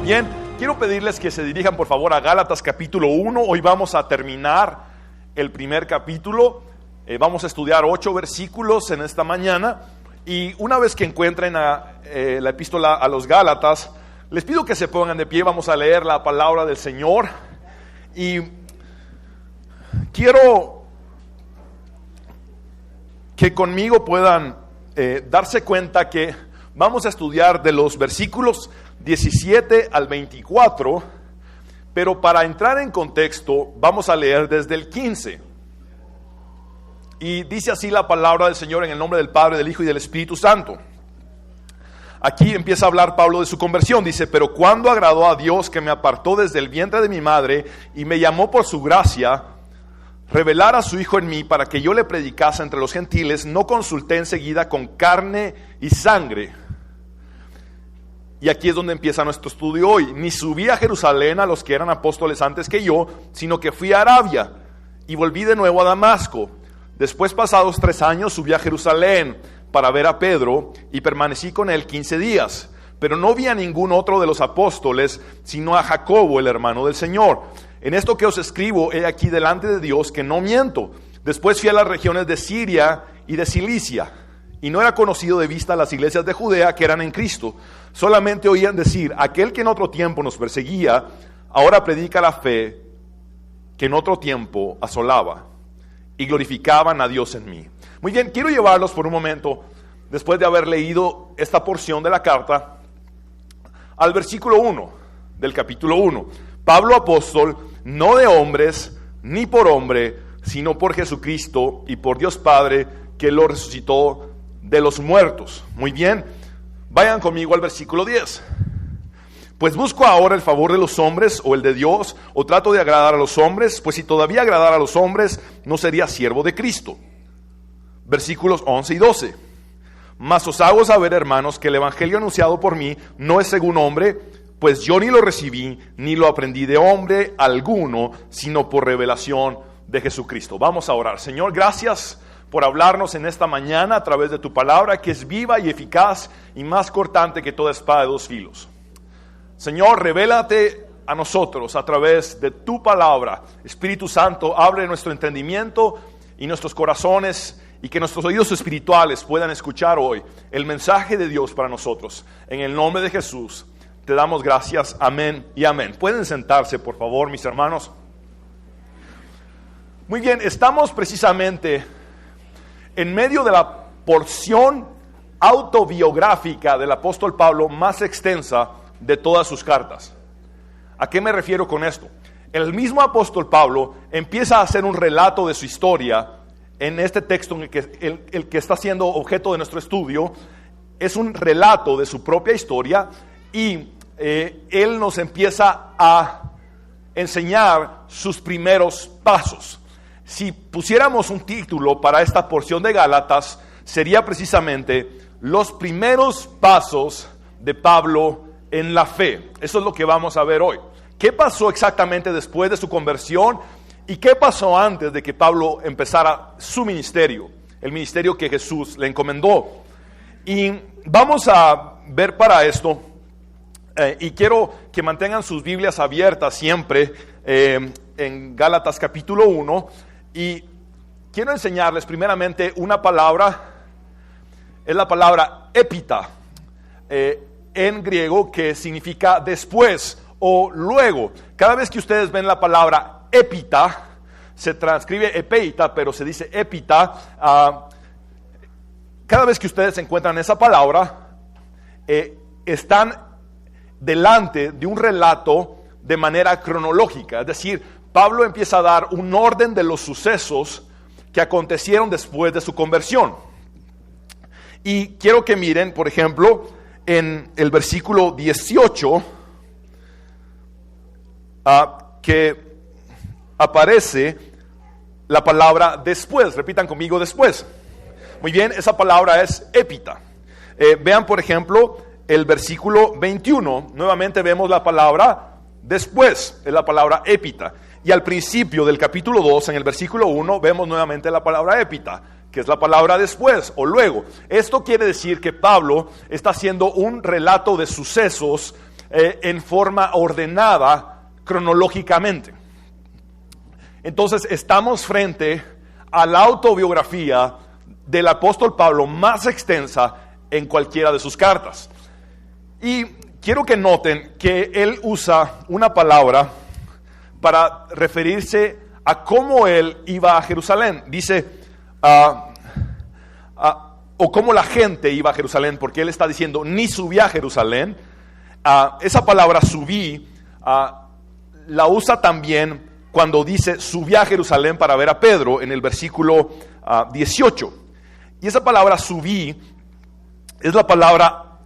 bien, quiero pedirles que se dirijan por favor a Gálatas capítulo 1. Hoy vamos a terminar el primer capítulo. Vamos a estudiar 8 versículos en esta mañana. Y una vez que encuentren la epístola a los Gálatas, les pido que se pongan de pie. Vamos a leer la palabra del Señor. Y quiero que conmigo puedan darse cuenta que vamos a estudiar de los versículos 17 al 24, pero para entrar en contexto vamos a leer desde el 15. Y dice así la palabra del Señor en el nombre del Padre, del Hijo y del Espíritu Santo. Aquí empieza a hablar Pablo de su conversión. Dice: pero cuando agradó a Dios, que me apartó desde el vientre de mi madre y me llamó por su gracia, revelar a su Hijo en mí para que yo le predicase entre los gentiles, no consulté enseguida con carne y sangre. Y aquí es donde empieza nuestro estudio hoy. Ni subí a Jerusalén a los que eran apóstoles antes que yo, sino que fui a Arabia y volví de nuevo a Damasco. Después, pasados 3 años, subí a Jerusalén para ver a Pedro y permanecí con él 15 días. Pero no vi a ningún otro de los apóstoles, sino a Jacobo, el hermano del Señor. En esto que os escribo, he aquí delante de Dios que no miento. Después fui a las regiones de Siria y de Cilicia, y no era conocido de vista las iglesias de Judea que eran en Cristo. Solamente oían decir: aquel que en otro tiempo nos perseguía, ahora predica la fe que en otro tiempo asolaba. Y glorificaban a Dios en mí. Muy bien, quiero llevarlos por un momento, después de haber leído esta porción de la carta, al versículo 1 del capítulo 1. Pablo, apóstol, no de hombres, ni por hombre, sino por Jesucristo y por Dios Padre, que lo resucitó de los muertos. Muy bien, vayan conmigo al versículo 10. Pues busco ahora el favor de los hombres o el de Dios, o trato de agradar a los hombres, pues si todavía agradara a los hombres, no sería siervo de Cristo. Versículos 11 y 12. Mas os hago saber, hermanos, que el evangelio anunciado por mí no es según hombre, pues yo ni lo recibí, ni lo aprendí de hombre alguno, sino por revelación de Jesucristo. Vamos a orar. Señor, gracias por hablarnos en esta mañana a través de tu palabra, que es viva y eficaz y más cortante que toda espada de 2 filos. Señor, revélate a nosotros a través de tu palabra. Espíritu Santo, abre nuestro entendimiento y nuestros corazones, y que nuestros oídos espirituales puedan escuchar hoy el mensaje de Dios para nosotros. En el nombre de Jesús te damos gracias, amén y amén. Pueden sentarse, por favor, mis hermanos. Muy bien, estamos precisamente en medio de la porción autobiográfica del apóstol Pablo más extensa de todas sus cartas. ¿A qué me refiero con esto? El mismo apóstol Pablo empieza a hacer un relato de su historia en este texto en el que está siendo objeto de nuestro estudio. Es un relato de su propia historia y él nos empieza a enseñar sus primeros pasos. Si pusiéramos un título para esta porción de Gálatas, sería precisamente los primeros pasos de Pablo en la fe. Eso es lo que vamos a ver hoy. ¿Qué pasó exactamente después de su conversión? ¿Y qué pasó antes de que Pablo empezara su ministerio? El ministerio que Jesús le encomendó. Y vamos a ver para esto, y quiero que mantengan sus Biblias abiertas siempre en Gálatas capítulo 1. Y quiero enseñarles primeramente una palabra, es la palabra épita, en griego, que significa después o luego. Cada vez que ustedes ven la palabra épita, se transcribe epeita, pero se dice épita. Cada vez que ustedes encuentran esa palabra, están delante de un relato de manera cronológica. Es decir, Pablo empieza a dar un orden de los sucesos que acontecieron después de su conversión. Y quiero que miren, por ejemplo, en el versículo 18, que aparece la palabra después. Repitan conmigo: después. Muy bien, esa palabra es épita. Vean, por ejemplo, el versículo 21. Nuevamente vemos la palabra después, es la palabra épita. Y al principio del capítulo 2, en el versículo 1, vemos nuevamente la palabra épita, que es la palabra después o luego. Esto quiere decir que Pablo está haciendo un relato de sucesos en forma ordenada cronológicamente. Entonces estamos frente a la autobiografía del apóstol Pablo más extensa en cualquiera de sus cartas. Y quiero que noten que él usa una palabra para referirse a cómo él iba a Jerusalén. Dice, o cómo la gente iba a Jerusalén, porque él está diciendo, ni subí a Jerusalén. Esa palabra subí la usa también cuando dice subí a Jerusalén para ver a Pedro en el versículo 18. Y esa palabra subí es la palabra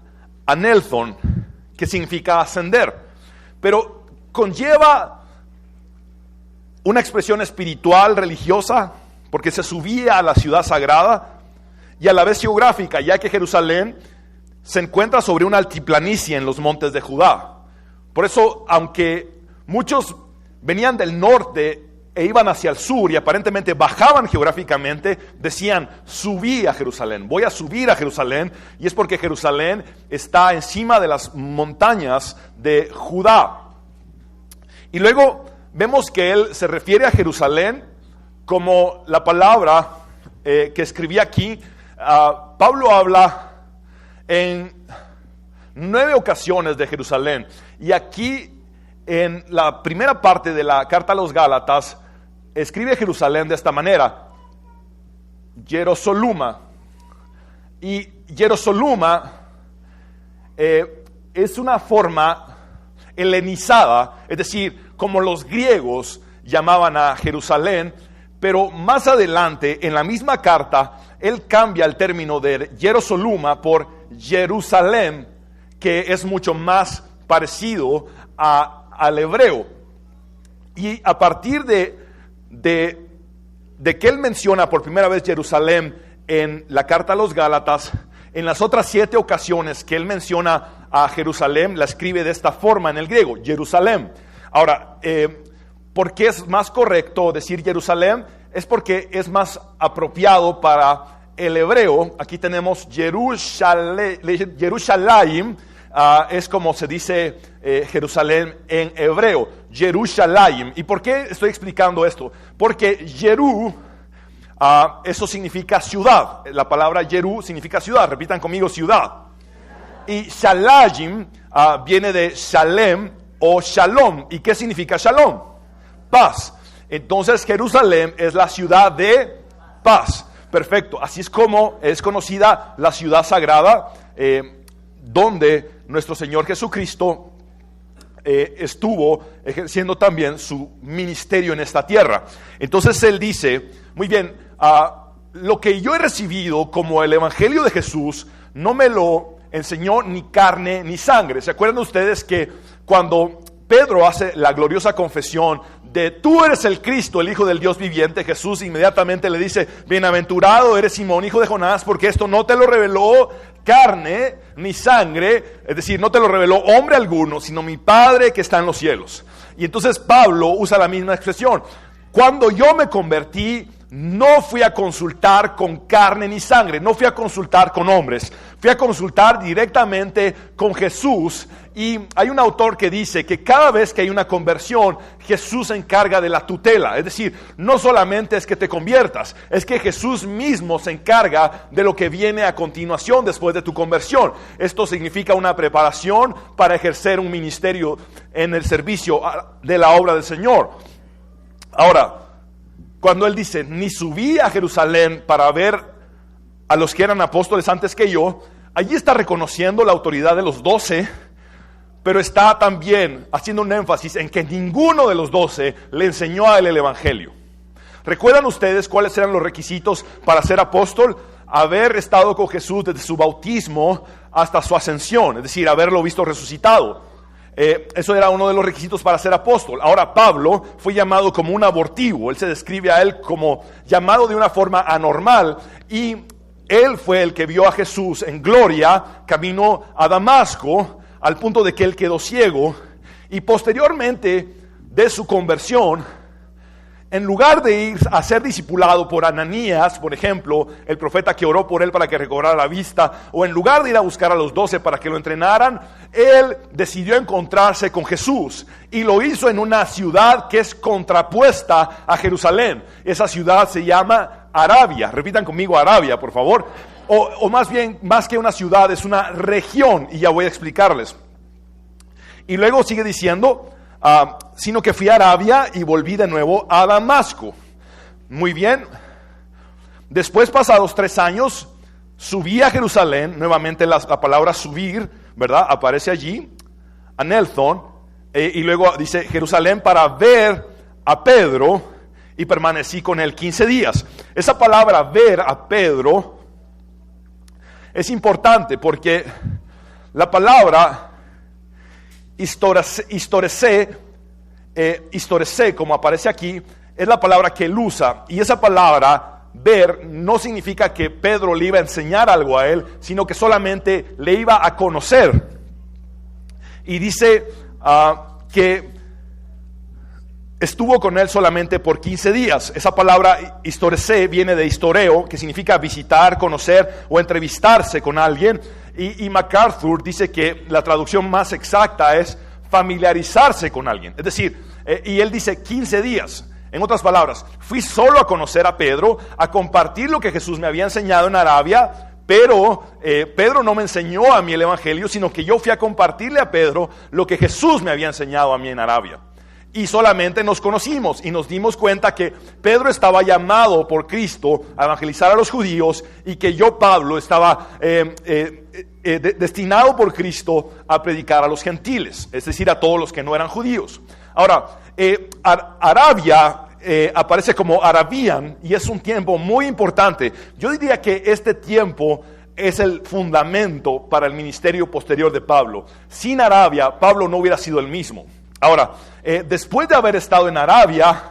anelthon, que significa ascender, pero conlleva una expresión espiritual, religiosa, porque se subía a la ciudad sagrada, y a la vez geográfica, ya que Jerusalén se encuentra sobre una altiplanicie en los montes de Judá. Por eso, aunque muchos venían del norte e iban hacia el sur y aparentemente bajaban geográficamente, decían, subí a Jerusalén, voy a subir a Jerusalén, y es porque Jerusalén está encima de las montañas de Judá. Y luego vemos que él se refiere a Jerusalén como la palabra que escribí aquí. Pablo habla en 9 ocasiones de Jerusalén, y aquí en la primera parte de la carta a los Gálatas escribe Jerusalén de esta manera: Jerusalema. Y Jerusalema es una forma helenizada, es decir, como los griegos llamaban a Jerusalén, pero más adelante en la misma carta él cambia el término de Jerusalema por Jerusalén, que es mucho más parecido al hebreo. Y a partir de que él menciona por primera vez Jerusalén en la carta a los Gálatas, en las otras 7 ocasiones que él menciona a Jerusalén, la escribe de esta forma en el griego, Jerusalén. Ahora, ¿por qué es más correcto decir Jerusalén? Es porque es más apropiado para el hebreo. Aquí tenemos Jerusalem, es como se dice Jerusalén en hebreo, Jerusalem. ¿Y por qué estoy explicando esto? Porque Jerú, eso significa ciudad. La palabra Jerú significa ciudad. Repitan conmigo, ciudad. Y Shalayim viene de Shalem o Shalom. ¿Y qué significa Shalom? Paz. Entonces Jerusalén es la ciudad de paz. Perfecto. Así es como es conocida la ciudad sagrada, donde nuestro Señor Jesucristo estuvo ejerciendo también su ministerio en esta tierra. Entonces él dice, muy bien, lo que yo he recibido como el evangelio de Jesús no me lo enseñó ni carne ni sangre. ¿Se acuerdan ustedes que cuando Pedro hace la gloriosa confesión de tú eres el Cristo, el Hijo del Dios viviente, Jesús inmediatamente le dice, bienaventurado eres Simón, hijo de Jonás, porque esto no te lo reveló carne ni sangre, es decir, no te lo reveló hombre alguno, sino mi Padre que está en los cielos. Y entonces Pablo usa la misma expresión. Cuando yo me convertí, no fui a consultar con carne ni sangre, no fui a consultar con hombres, fui a consultar directamente con Jesús. Y hay un autor que dice que cada vez que hay una conversión, Jesús se encarga de la tutela. Es decir, no solamente es que te conviertas, es que Jesús mismo se encarga de lo que viene a continuación después de tu conversión. Esto significa una preparación para ejercer un ministerio en el servicio de la obra del Señor. Ahora, cuando él dice, ni subí a Jerusalén para ver a los que eran apóstoles antes que yo, allí está reconociendo la autoridad de los 12, pero está también haciendo un énfasis en que ninguno de los 12 le enseñó a él el evangelio. ¿Recuerdan ustedes cuáles eran los requisitos para ser apóstol? Haber estado con Jesús desde su bautismo hasta su ascensión, es decir, haberlo visto resucitado. Eso era uno de los requisitos para ser apóstol. Ahora Pablo fue llamado como un abortivo. Él se describe a él como llamado de una forma anormal, y él fue el que vio a Jesús en gloria camino a Damasco, al punto de que él quedó ciego. Y posteriormente de su conversión, en lugar de ir a ser discipulado por Ananías, por ejemplo, el profeta que oró por él para que recobrara la vista, o en lugar de ir a buscar a los 12 para que lo entrenaran, él decidió encontrarse con Jesús y lo hizo en una ciudad que es contrapuesta a Jerusalén. Esa ciudad se llama Arabia. Repitan conmigo Arabia, por favor. O más bien, más que una ciudad, es una región, y ya voy a explicarles. Y luego sigue diciendo, sino que fui a Arabia y volví de nuevo a Damasco. Muy bien. Después, pasados 3 años, subí a Jerusalén. Nuevamente la palabra subir, ¿verdad? Aparece allí, a Nelson. Y luego dice Jerusalén para ver a Pedro, y permanecí con él 15 días. Esa palabra ver a Pedro es importante porque la palabra historesé, como aparece aquí, es la palabra que él usa. Y esa palabra, ver, no significa que Pedro le iba a enseñar algo a él, sino que solamente le iba a conocer. Y dice que estuvo con él solamente por 15 días. Esa palabra historesé viene de historeo, que significa visitar, conocer o entrevistarse con alguien. Y MacArthur dice que la traducción más exacta es familiarizarse con alguien. Es decir, y él dice 15 días. En otras palabras, fui solo a conocer a Pedro, a compartir lo que Jesús me había enseñado en Arabia, pero Pedro no me enseñó a mí el evangelio, sino que yo fui a compartirle a Pedro lo que Jesús me había enseñado a mí en Arabia. Y solamente nos conocimos y nos dimos cuenta que Pedro estaba llamado por Cristo a evangelizar a los judíos, y que yo, Pablo, estaba destinado por Cristo a predicar a los gentiles, es decir, a todos los que no eran judíos. Ahora, Arabia aparece como Arabian, y es un tiempo muy importante. Yo diría que este tiempo es el fundamento para el ministerio posterior de Pablo. Sin Arabia, Pablo no hubiera sido el mismo. Ahora, después de haber estado en Arabia,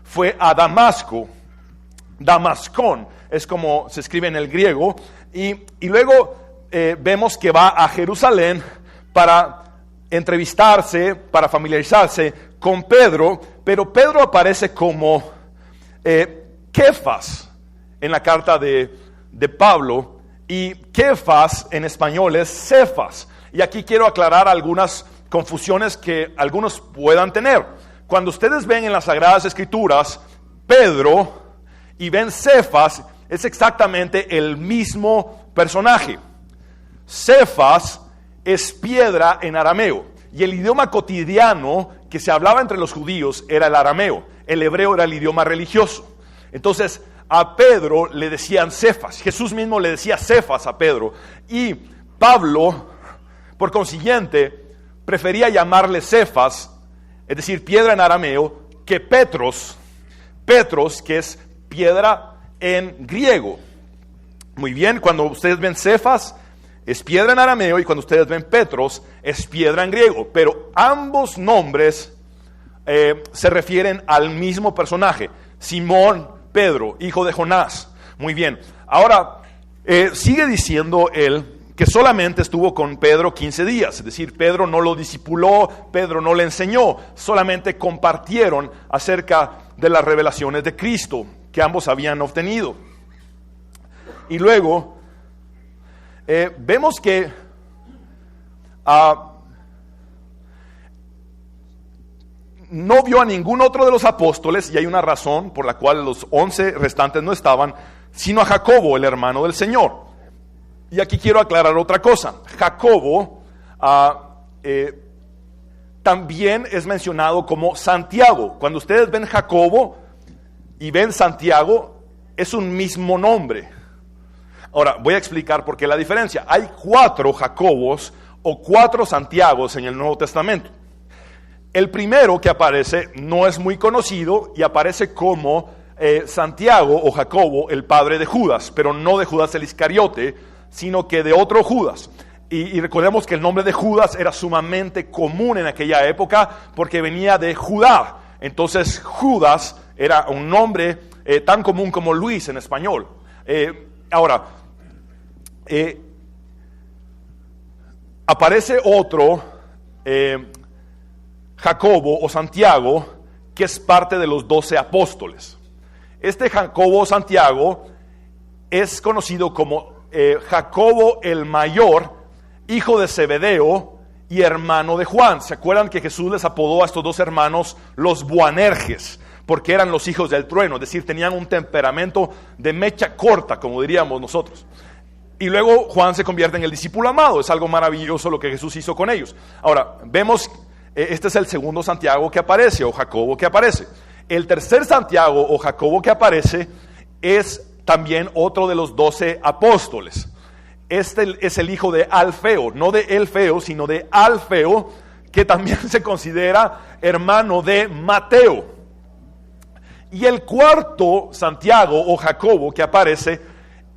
fue a Damasco. Damascón es como se escribe en el griego. Y luego vemos que va a Jerusalén para entrevistarse, para familiarizarse con Pedro. Pero Pedro aparece como Kefas en la carta de Pablo. Y Kefas en español es Cefas. Y aquí quiero aclarar algunas confusiones que algunos puedan tener. Cuando ustedes ven en las Sagradas Escrituras Pedro y ven Cefas, es exactamente el mismo personaje. Cefas es piedra en arameo, y el idioma cotidiano que se hablaba entre los judíos era el arameo. El hebreo era el idioma religioso. Entonces a Pedro le decían Cefas. Jesús mismo le decía Cefas a Pedro, y Pablo, por consiguiente, prefería llamarle Cefas, es decir, piedra en arameo, que Petros, que es piedra en griego. Muy bien, cuando ustedes ven Cefas, es piedra en arameo, y cuando ustedes ven Petros, es piedra en griego. Pero ambos nombres se refieren al mismo personaje, Simón Pedro, hijo de Jonás. Muy bien, ahora sigue diciendo él que solamente estuvo con Pedro 15 días, es decir, Pedro no lo discipuló, Pedro no le enseñó, solamente compartieron acerca de las revelaciones de Cristo que ambos habían obtenido. Y luego vemos que no vio a ningún otro de los apóstoles, y hay una razón por la cual los 11 restantes no estaban, sino a Jacobo, el hermano del Señor. Y aquí quiero aclarar otra cosa. Jacobo también es mencionado como Santiago. Cuando ustedes ven Jacobo y ven Santiago, es un mismo nombre. Ahora, voy a explicar por qué la diferencia. Hay 4 Jacobos o 4 Santiagos en el Nuevo Testamento. El primero que aparece no es muy conocido y aparece como Santiago o Jacobo, el padre de Judas, pero no de Judas el Iscariote, sino que de otro Judas. Y recordemos que el nombre de Judas era sumamente común en aquella época porque venía de Judá. Entonces Judas era un nombre tan común como Luis en español. Ahora, aparece otro Jacobo o Santiago que es parte de los 12 apóstoles. Este Jacobo Santiago es conocido como Jacobo el mayor, hijo de Zebedeo y hermano de Juan. ¿Se acuerdan que Jesús les apodó a estos dos hermanos los Boanerges? Porque eran los hijos del trueno, es decir, tenían un temperamento de mecha corta, como diríamos nosotros. Y luego Juan se convierte en el discípulo amado. Es algo maravilloso lo que Jesús hizo con ellos. Ahora, vemos, este es el segundo Santiago que aparece, o Jacobo que aparece. El tercer Santiago, o Jacobo que aparece, es también otro de los 12 apóstoles. Este es el hijo de Alfeo, no de Elfeo, sino de Alfeo, que también se considera hermano de Mateo. Y el cuarto Santiago, o Jacobo que aparece,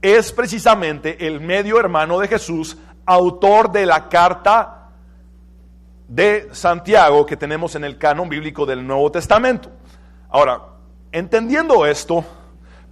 es precisamente el medio hermano de Jesús, autor de la carta de Santiago que tenemos en el canon bíblico del Nuevo Testamento. Ahora, entendiendo esto,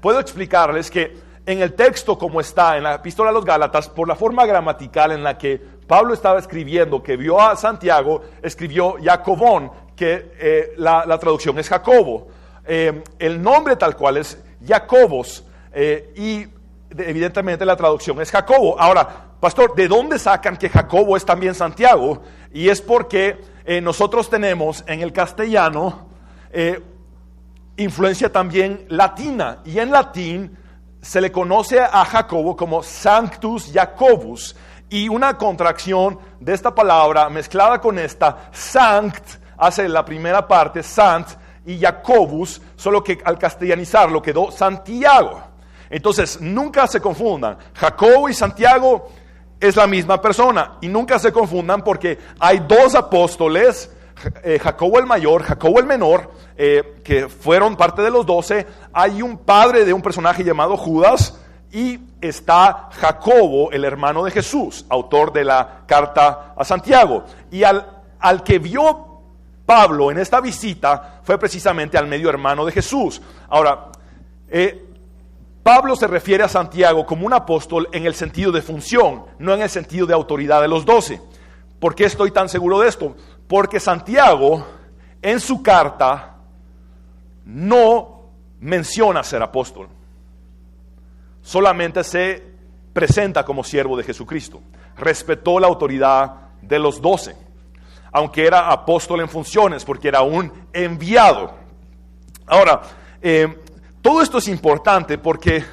puedo explicarles que en el texto como está en la epístola a los Gálatas, por la forma gramatical en la que Pablo estaba escribiendo, que vio a Santiago, escribió Jacobón, que la traducción es Jacobo. El nombre tal cual es Jacobos, y evidentemente la traducción es Jacobo. Ahora, pastor, ¿de dónde sacan que Jacobo es también Santiago? Y es porque nosotros tenemos en el castellano influencia también latina, y en latín se le conoce a Jacobo como Sanctus Jacobus, y una contracción de esta palabra mezclada con esta, Sanct, hace la primera parte, Sant, y Jacobus, solo que al castellanizarlo quedó Santiago. Entonces, nunca se confundan. Jacobo y Santiago es la misma persona. Y nunca se confundan porque hay dos apóstoles, Jacobo el mayor, Jacobo el menor, que fueron parte de los 12. Hay un padre de un personaje llamado Judas. Y está Jacobo, el hermano de Jesús, autor de la carta a Santiago. Y al que vio Pablo en esta visita fue precisamente al medio hermano de Jesús. Ahora, Pablo se refiere a Santiago como un apóstol en el sentido de función, no en el sentido de autoridad de los 12. ¿Por qué estoy tan seguro de esto? Porque Santiago en su carta no menciona ser apóstol. Solamente se presenta como siervo de Jesucristo. Respetó la autoridad de los 12, aunque era apóstol en funciones, porque era un enviado. Ahora, todo esto es importante porque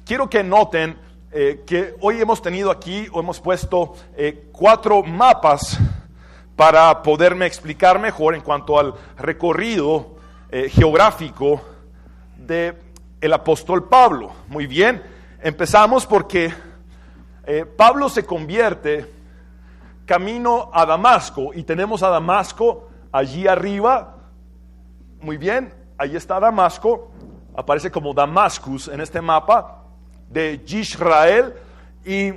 quiero que noten que hoy hemos tenido aquí, o hemos puesto 4 mapas para poderme explicar mejor en cuanto al recorrido geográfico de el apóstol Pablo. Muy bien, empezamos porque Pablo se convierte camino a Damasco, y tenemos a Damasco allí arriba. Muy bien, ahí está Damasco, aparece como Damascus en este mapa de Israel, y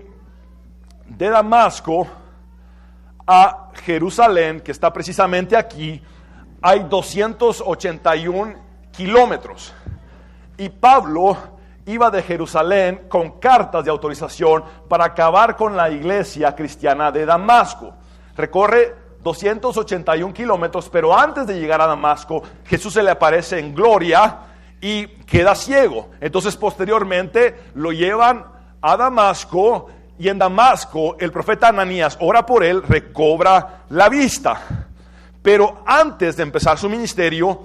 de Damasco a Jerusalén, que está precisamente aquí, hay 281 kilómetros. Y Pablo iba de Jerusalén con cartas de autorización para acabar con la iglesia cristiana de Damasco. Recorre 281 kilómetros, pero antes de llegar a Damasco, Jesús se le aparece en gloria y queda ciego. Entonces posteriormente lo llevan a Damasco, y en Damasco el profeta Ananías ora por él, recobra la vista. Pero antes de empezar su ministerio,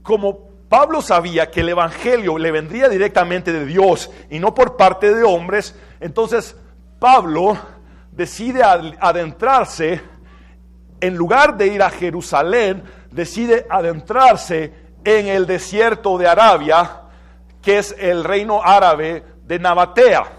como Pablo sabía que el evangelio le vendría directamente de Dios y no por parte de hombres, entonces Pablo decide adentrarse, en lugar de ir a Jerusalén, decide adentrarse en el desierto de Arabia, que es el reino árabe de Nabatea.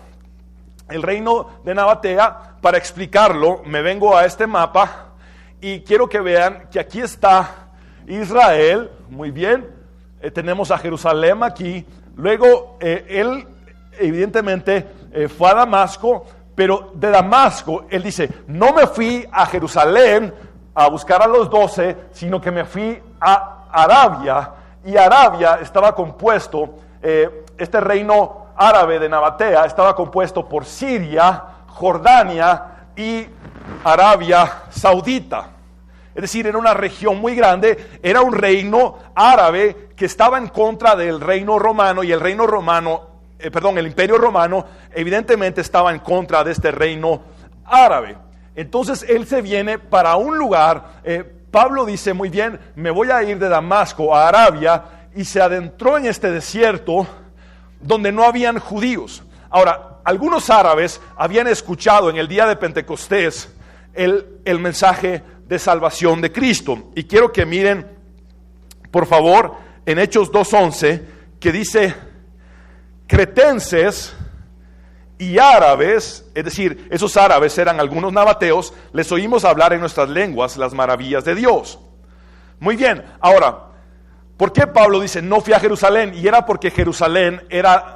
El reino de Nabatea, para explicarlo, me vengo a este mapa y quiero que vean que aquí está Israel, muy bien. Tenemos a Jerusalén aquí. Luego él evidentemente fue a Damasco, pero de Damasco él dice, no me fui a Jerusalén a buscar a los 12, sino que me fui a Arabia, y Arabia estaba compuesto, este reino árabe de Nabatea estaba compuesto por Siria, Jordania y Arabia Saudita. es decir, era una región muy grande, era un reino árabe que estaba en contra del reino romano, y el reino romano, el imperio romano evidentemente estaba en contra de este reino árabe. Entonces él se viene para un lugar, Pablo dice, muy bien, me voy a ir de Damasco a Arabia, y se adentró en este desierto donde no habían judíos. Ahora, algunos árabes habían escuchado en el día de Pentecostés el mensaje de salvación de Cristo. Y quiero que miren, por favor, en Hechos 2:11, que dice, cretenses y árabes, es decir, esos árabes eran algunos nabateos, les oímos hablar en nuestras lenguas las maravillas de Dios. Muy bien, ahora, ¿por qué Pablo dice, no fui a Jerusalén? Y era porque Jerusalén era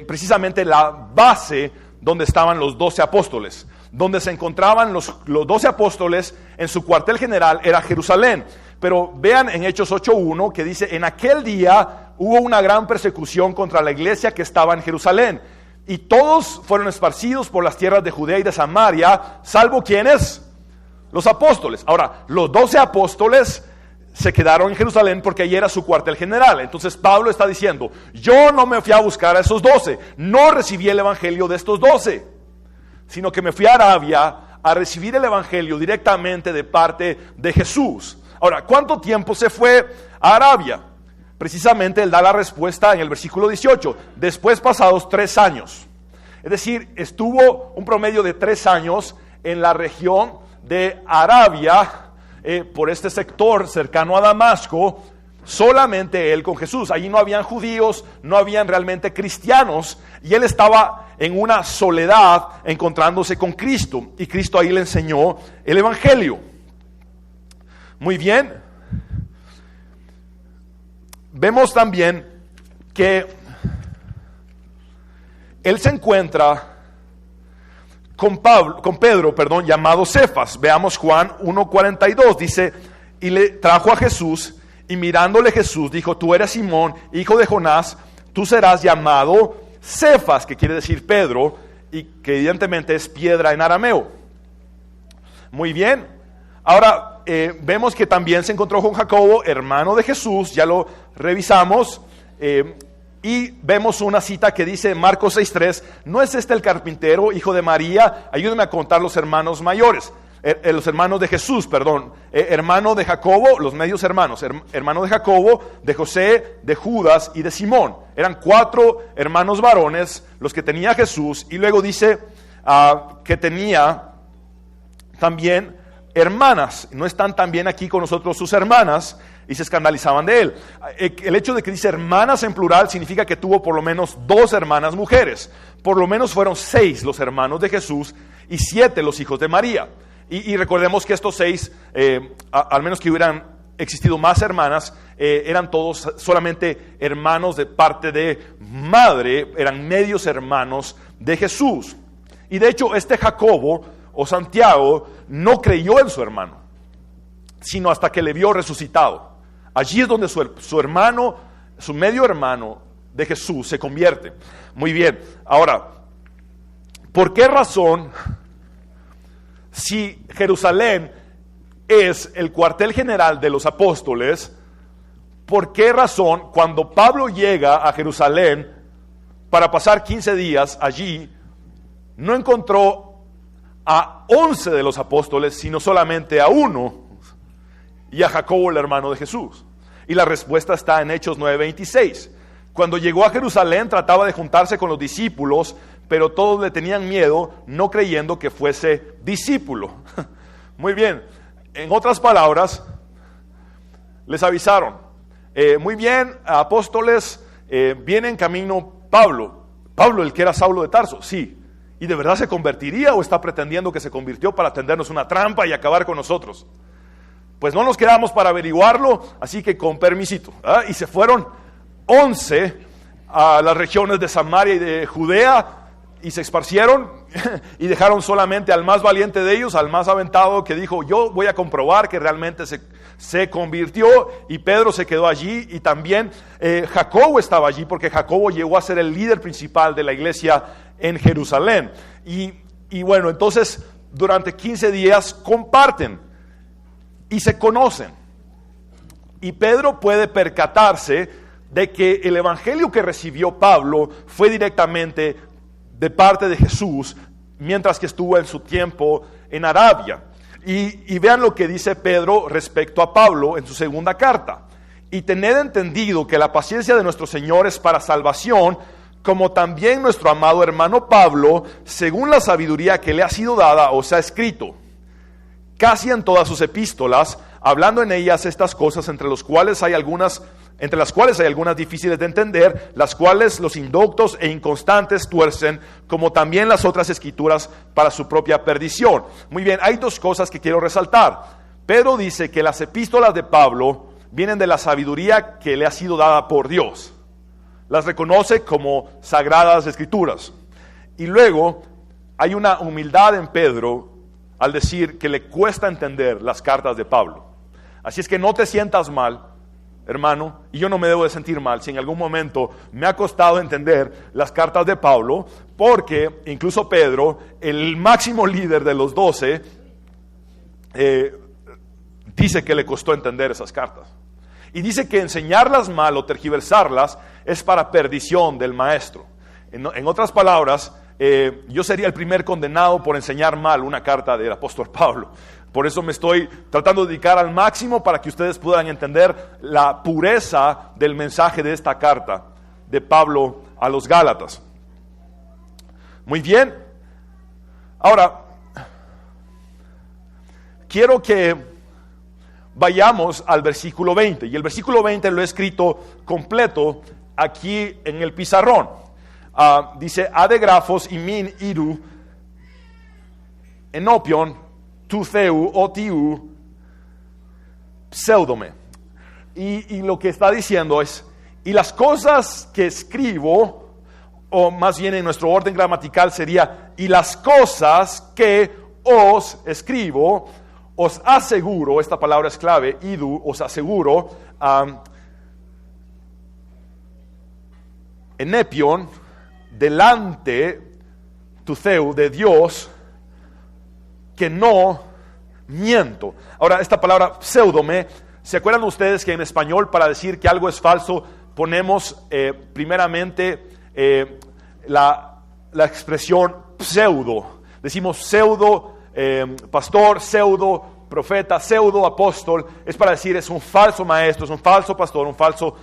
precisamente la base donde estaban los 12 apóstoles. Donde se encontraban los 12 apóstoles en su cuartel general era Jerusalén. Pero vean en Hechos 8:1 que dice, en aquel día hubo una gran persecución contra la iglesia que estaba en Jerusalén. Y todos fueron esparcidos por las tierras de Judea y de Samaria, salvo ¿quiénes? Los apóstoles. Ahora, los 12 apóstoles se quedaron en Jerusalén porque allí era su cuartel general. Entonces Pablo está diciendo, yo no me fui a buscar a esos 12, no recibí el evangelio de estos 12, sino que me fui a Arabia a recibir el evangelio directamente de parte de Jesús. Ahora, ¿cuánto tiempo se fue a Arabia? Precisamente él da la respuesta en el versículo 18, después pasados 3 años. Es decir, estuvo un promedio de 3 años en la región de Arabia, por este sector cercano a Damasco, solamente él con Jesús. Allí no habían judíos, no habían realmente cristianos, y él estaba en una soledad encontrándose con Cristo, y Cristo ahí le enseñó el evangelio. Muy bien. Vemos también que él se encuentra con Pedro, llamado Cefas. Veamos Juan 1:42, dice, y le trajo a Jesús, y mirándole Jesús dijo, tú eres Simón, hijo de Jonás, tú serás llamado Cefas, que quiere decir Pedro, y que evidentemente es piedra en arameo. Muy bien. Ahora, vemos que también se encontró con Jacobo, hermano de Jesús, ya lo revisamos, y vemos una cita que dice Marcos 6:3, ¿no es este el carpintero, hijo de María? Ayúdenme a contar los hermanos mayores, los hermanos de Jesús, hermano de Jacobo, los medios hermanos, hermano de Jacobo, de José, de Judas y de Simón. Eran 4 hermanos varones los que tenía Jesús, y luego dice que tenía también hermanas. No están también aquí con nosotros sus hermanas, y se escandalizaban de él. El hecho de que dice hermanas en plural significa que tuvo por lo menos 2 hermanas mujeres. Por lo menos fueron 6 los hermanos de Jesús y 7 los hijos de María. Y recordemos que estos 6, al menos que hubieran existido más hermanas, eran todos solamente hermanos de parte de madre, eran medios hermanos de Jesús. Y de hecho este Jacobo o Santiago no creyó en su hermano, sino hasta que le vio resucitado. Allí es donde su hermano, su medio hermano de Jesús se convierte. Muy bien, ahora, ¿por qué razón, si Jerusalén es el cuartel general de los apóstoles, por qué razón cuando Pablo llega a Jerusalén para pasar 15 días allí, no encontró a 11 de los apóstoles, sino solamente a 1, y a Jacobo, el hermano de Jesús? Y la respuesta está en Hechos 9:26. Cuando llegó a Jerusalén trataba de juntarse con los discípulos, pero todos le tenían miedo, no creyendo que fuese discípulo. Muy bien, en otras palabras, les avisaron, muy bien, apóstoles, viene en camino Pablo, el que era Saulo de Tarso, sí. ¿Y de verdad se convertiría o está pretendiendo que se convirtió para tendernos una trampa y acabar con nosotros? Pues no nos quedamos para averiguarlo, así que con permisito. Y se fueron 11 a las regiones de Samaria y de Judea y se esparcieron y dejaron solamente al más valiente de ellos, al más aventado, que dijo, yo voy a comprobar que realmente se convirtió, y Pedro se quedó allí, y también Jacobo estaba allí, porque Jacobo llegó a ser el líder principal de la iglesia en Jerusalén. Y bueno, entonces durante 15 días comparten. y se conocen. Y Pedro puede percatarse de que el evangelio que recibió Pablo fue directamente de parte de Jesús, mientras que estuvo en su tiempo en Arabia. Y vean lo que dice Pedro respecto a Pablo en su segunda carta. Y tened entendido que la paciencia de nuestro Señor es para salvación, como también nuestro amado hermano Pablo, según la sabiduría que le ha sido dada, os ha escrito. Casi en todas sus epístolas, hablando en ellas estas cosas, entre las cuales hay algunas difíciles de entender, las cuales los indoctos e inconstantes tuercen, como también las otras escrituras para su propia perdición. Muy bien, hay dos cosas que quiero resaltar. Pedro dice que las epístolas de Pablo vienen de la sabiduría que le ha sido dada por Dios. Las reconoce como sagradas escrituras. Y luego hay una humildad en Pedro al decir que le cuesta entender las cartas de Pablo. Así es que no te sientas mal, hermano, y yo no me debo de sentir mal si en algún momento me ha costado entender las cartas de Pablo, porque incluso Pedro, el máximo líder de los 12, dice que le costó entender esas cartas. Y dice que enseñarlas mal o tergiversarlas es para perdición del maestro. En otras palabras, yo sería el primer condenado por enseñar mal una carta del apóstol Pablo. Por eso me estoy tratando de dedicar al máximo para que ustedes puedan entender la pureza del mensaje de esta carta de Pablo a los Gálatas. Muy bien. Ahora, quiero que vayamos al versículo 20. Y el versículo 20 lo he escrito completo aquí en el pizarrón. Dice, adegrafos y min iru enopion tu theu o tiu pseudome. Y lo que está diciendo es, y las cosas que escribo, o más bien en nuestro orden gramatical sería, y las cosas que os escribo, os aseguro, esta palabra es clave, idu, os aseguro, enepion, delante tu theu de Dios, que no miento. Ahora, esta palabra pseudome, ¿se acuerdan ustedes que en español para decir que algo es falso ponemos primeramente la expresión pseudo? Decimos pseudo pastor, pseudo profeta, pseudo apóstol. Es para decir es un falso maestro, es un falso pastor, un falso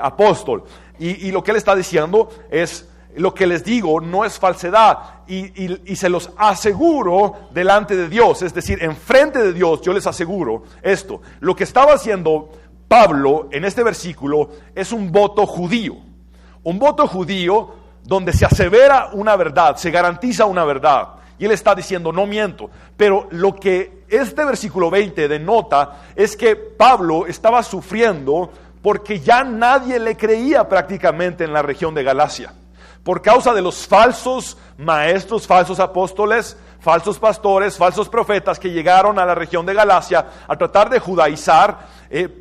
apóstol. Y lo que él está diciendo es, lo que les digo no es falsedad, y se los aseguro delante de Dios, es decir, enfrente de Dios yo les aseguro esto. Lo que estaba haciendo Pablo en este versículo es un voto judío donde se asevera una verdad, se garantiza una verdad, y él está diciendo no miento. Pero lo que este versículo 20 denota es que Pablo estaba sufriendo porque ya nadie le creía prácticamente en la región de Galacia. Por causa de los falsos maestros, falsos apóstoles, falsos pastores, falsos profetas que llegaron a la región de Galacia a tratar de judaizar,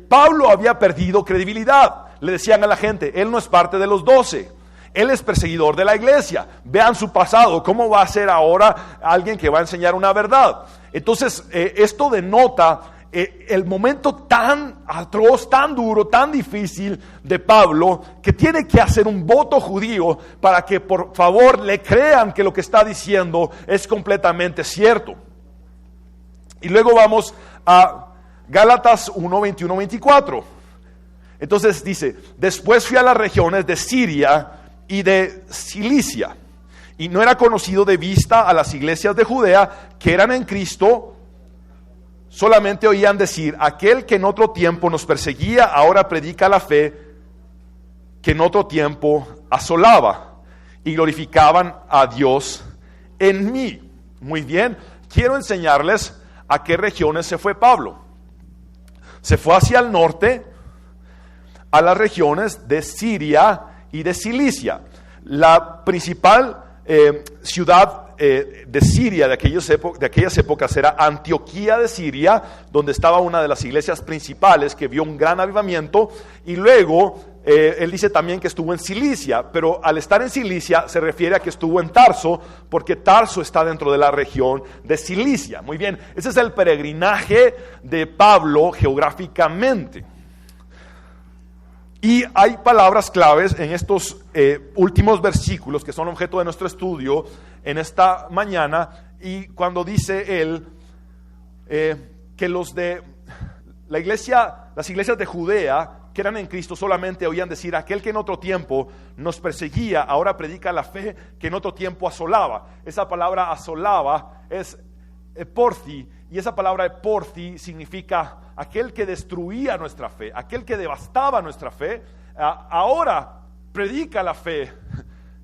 Pablo había perdido credibilidad. Le decían a la gente, él no es parte de los 12, él es perseguidor de la iglesia. Vean su pasado, ¿cómo va a ser ahora alguien que va a enseñar una verdad? Entonces, esto denota el momento tan atroz, tan duro, tan difícil de Pablo, que tiene que hacer un voto judío para que por favor le crean que lo que está diciendo es completamente cierto. Y luego vamos a Gálatas 1, 21, 24. Entonces dice, después fui a las regiones de Siria y de Cilicia, y no era conocido de vista a las iglesias de Judea que eran en Cristo. Solamente oían decir, aquel que en otro tiempo nos perseguía, ahora predica la fe que en otro tiempo asolaba, y glorificaban a Dios en mí. Muy bien, quiero enseñarles a qué regiones se fue Pablo. Se fue hacia el norte, a las regiones de Siria y de Cilicia. La principal ciudad de Siria de aquellas épocas era Antioquía de Siria, donde estaba una de las iglesias principales que vio un gran avivamiento, y luego él dice también que estuvo en Cilicia, pero al estar en Cilicia se refiere a que estuvo en Tarso, porque Tarso está dentro de la región de Cilicia. Muy bien, ese es el peregrinaje de Pablo geográficamente. Y hay palabras claves en estos últimos versículos que son objeto de nuestro estudio en esta mañana. Y cuando dice él que los de las iglesias de Judea que eran en Cristo solamente oían decir: aquel que en otro tiempo nos perseguía, ahora predica la fe que en otro tiempo asolaba. Esa palabra asolaba es porci, y esa palabra porci significa aquel que destruía nuestra fe, aquel que devastaba nuestra fe. Ahora predica la fe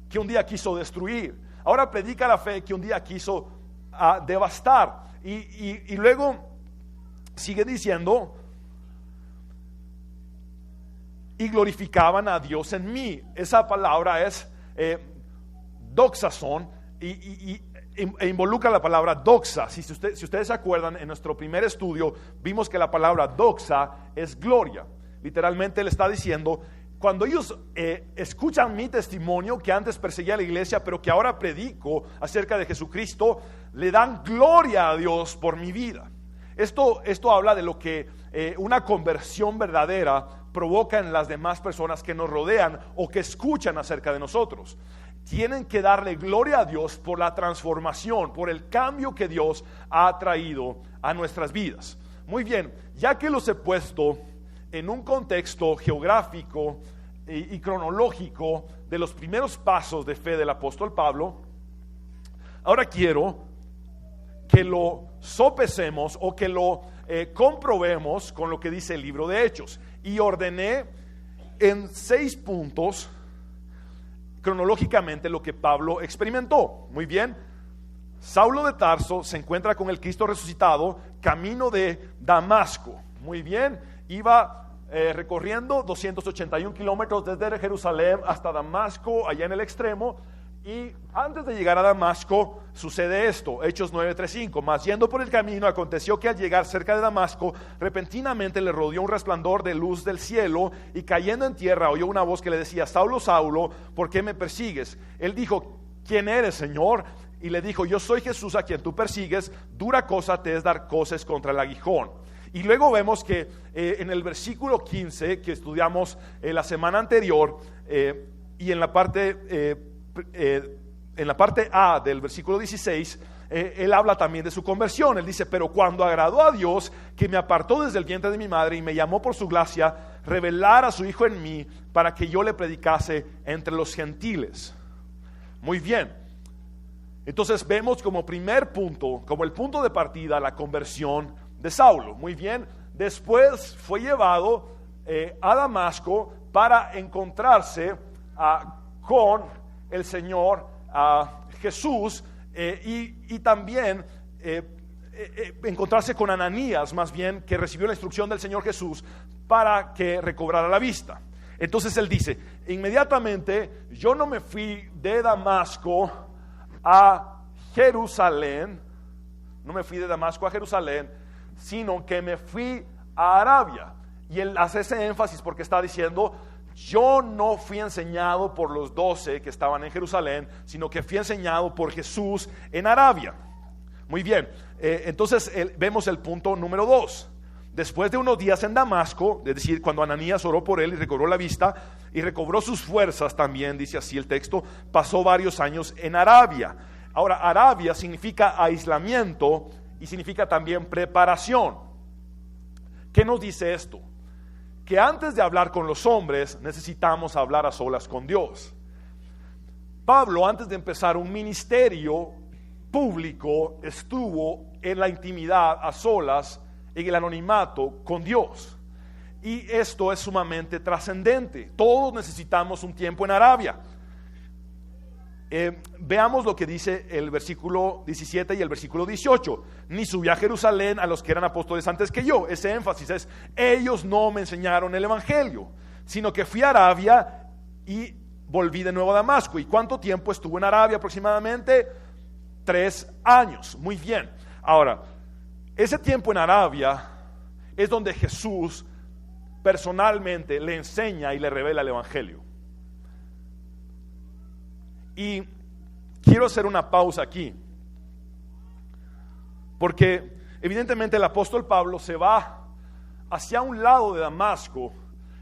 que un día quiso destruir, ahora predica la fe que un día quiso devastar. Y luego sigue diciendo: y glorificaban a Dios en mí. Esa palabra es doxason, e involucra la palabra doxa. Si ustedes se acuerdan, en nuestro primer estudio vimos que la palabra doxa es gloria. Literalmente le está diciendo: cuando ellos escuchan mi testimonio, que antes perseguía a la iglesia, pero que ahora predico acerca de Jesucristo, le dan gloria a Dios por mi vida. Esto habla de lo que una conversión verdadera provoca en las demás personas que nos rodean o que escuchan acerca de nosotros. Tienen que darle gloria a Dios por la transformación, por el cambio que Dios ha traído a nuestras vidas. Muy bien, ya que los he puesto en un contexto geográfico y cronológico de los primeros pasos de fe del apóstol Pablo, ahora quiero que lo sopesemos o que lo comprobemos con lo que dice el libro de Hechos. Y ordené en 6 puntos cronológicamente lo que Pablo experimentó. Muy bien, Saulo de Tarso se encuentra con el Cristo resucitado camino de Damasco. Muy bien, iba recorriendo 281 kilómetros desde Jerusalén hasta Damasco, allá en el extremo. Y antes de llegar a Damasco sucede esto, Hechos 9:3-5. Mas yendo por el camino, aconteció que al llegar cerca de Damasco, repentinamente le rodeó un resplandor de luz del cielo, y cayendo en tierra oyó una voz que le decía: Saulo, Saulo, ¿por qué me persigues? Él dijo: ¿quién eres, Señor? Y le dijo: yo soy Jesús a quien tú persigues, dura cosa te es dar coces contra el aguijón. Y luego vemos que en el versículo 15 que estudiamos la semana anterior, y en la parte A del versículo 16, él habla también de su conversión. Él dice: pero cuando agradó a Dios, que me apartó desde el vientre de mi madre y me llamó por su gracia, revelar a su Hijo en mí, para que yo le predicase entre los gentiles. Muy bien, entonces vemos como primer punto, como el punto de partida, la conversión de Saulo. Muy bien, después fue llevado a Damasco para encontrarse con el Señor Jesús, y también encontrarse con Ananías, más bien, que recibió la instrucción del Señor Jesús para que recobrara la vista. Entonces él dice: inmediatamente yo no me fui de Damasco a Jerusalén, sino que me fui a Arabia. Y él hace ese énfasis porque está diciendo: yo no fui enseñado por los 12 que estaban en Jerusalén, sino que fui enseñado por Jesús en Arabia. Muy bien, entonces vemos el punto número 2. Después de unos días en Damasco, es decir, cuando Ananías oró por él y recobró la vista y recobró sus fuerzas también, dice así el texto, pasó varios años en Arabia. Ahora, Arabia significa aislamiento y significa también preparación. ¿Qué nos dice esto? Que antes de hablar con los hombres necesitamos hablar a solas con Dios. Pablo, antes de empezar un ministerio público, estuvo en la intimidad, a solas, en el anonimato con Dios. Y esto es sumamente trascendente. Todos necesitamos un tiempo en Arabia. Veamos lo que dice el versículo 17 y el versículo 18. Ni subí a Jerusalén a los que eran apóstoles antes que yo. Ese énfasis es: ellos no me enseñaron el evangelio, sino que fui a Arabia y volví de nuevo a Damasco. ¿Y cuánto tiempo estuve en Arabia? Aproximadamente 3 años. Muy bien. Ahora, ese tiempo en Arabia es donde Jesús personalmente le enseña y le revela el evangelio. Y quiero hacer una pausa aquí, porque evidentemente el apóstol Pablo se va hacia un lado de Damasco,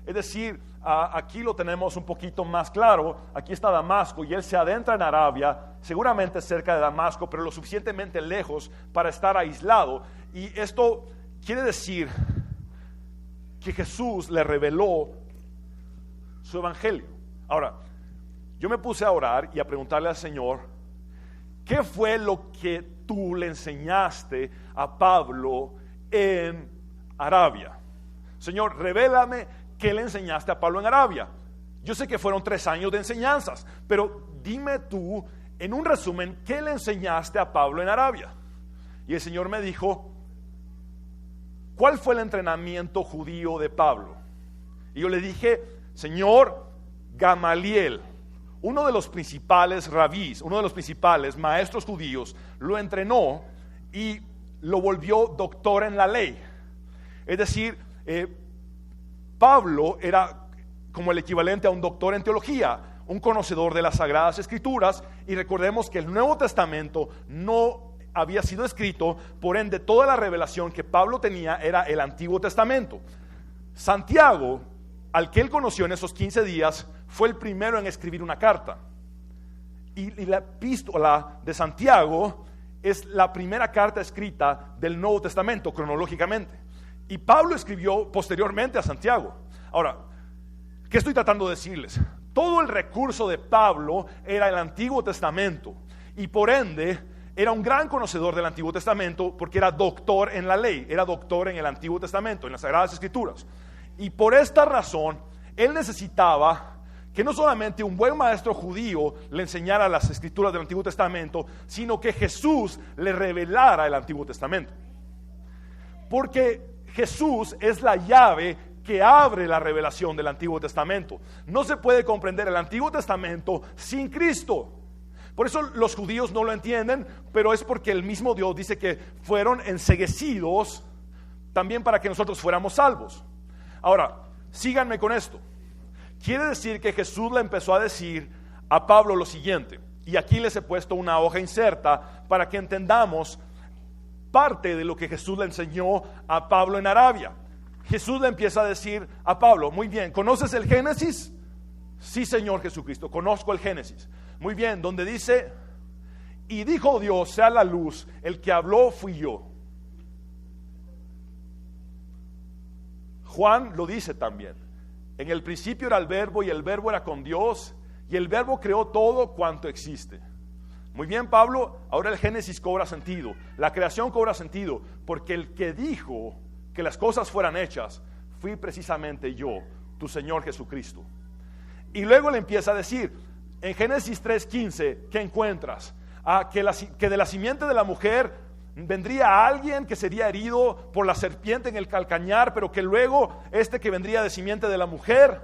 es decir, aquí lo tenemos un poquito más claro, aquí está Damasco y él se adentra en Arabia, seguramente cerca de Damasco, pero lo suficientemente lejos para estar aislado, y esto quiere decir que Jesús le reveló su evangelio. Ahora, yo me puse a orar y a preguntarle al Señor, ¿qué fue lo que tú le enseñaste a Pablo en Arabia? Señor, revélame qué le enseñaste a Pablo en Arabia. Yo sé que fueron 3 años de enseñanzas, pero dime tú, en un resumen, ¿qué le enseñaste a Pablo en Arabia? Y el Señor me dijo, ¿cuál fue el entrenamiento judío de Pablo? Y yo le dije, Señor, Gamaliel, uno de los principales rabís, uno de los principales maestros judíos, lo entrenó y lo volvió doctor en la ley. Es decir, Pablo era como el equivalente a un doctor en teología, un conocedor de las Sagradas Escrituras, y recordemos que el Nuevo Testamento no había sido escrito, por ende toda la revelación que Pablo tenía era el Antiguo Testamento. Santiago, al que él conoció en esos 15 días, fue el primero en escribir una carta, y la epístola de Santiago es la primera carta escrita del Nuevo Testamento cronológicamente, y Pablo escribió posteriormente a Santiago. Ahora, ¿qué estoy tratando de decirles? Todo el recurso de Pablo era el Antiguo Testamento, y por ende era un gran conocedor del Antiguo Testamento, porque era doctor en la ley, era doctor en el Antiguo Testamento, en las Sagradas Escrituras. Y por esta razón, él necesitaba que no solamente un buen maestro judío le enseñara las Escrituras del Antiguo Testamento, sino que Jesús le revelara el Antiguo Testamento. Porque Jesús es la llave que abre la revelación del Antiguo Testamento. No se puede comprender el Antiguo Testamento sin Cristo. Por eso los judíos no lo entienden, pero es porque el mismo Dios dice que fueron enceguecidos también para que nosotros fuéramos salvos. Ahora, síganme con esto. Quiere decir que Jesús le empezó a decir a Pablo lo siguiente, y aquí les he puesto una hoja inserta para que entendamos parte de lo que Jesús le enseñó a Pablo en Arabia. Jesús le empieza a decir a Pablo, muy bien, ¿conoces el Génesis? Sí, Señor Jesucristo, conozco el Génesis. Muy bien, donde dice, y dijo Dios, sea la luz, el que habló fui yo. Juan lo dice también, en el principio era el verbo y el verbo era con Dios y el verbo creó todo cuanto existe. Muy bien, Pablo, ahora el Génesis cobra sentido, la creación cobra sentido, porque el que dijo que las cosas fueran hechas fui precisamente yo, tu Señor Jesucristo. Y luego le empieza a decir en Génesis 3:15, ¿qué encuentras? Que de la simiente de la mujer vendría alguien que sería herido por la serpiente en el calcañar, pero que luego que vendría de simiente de la mujer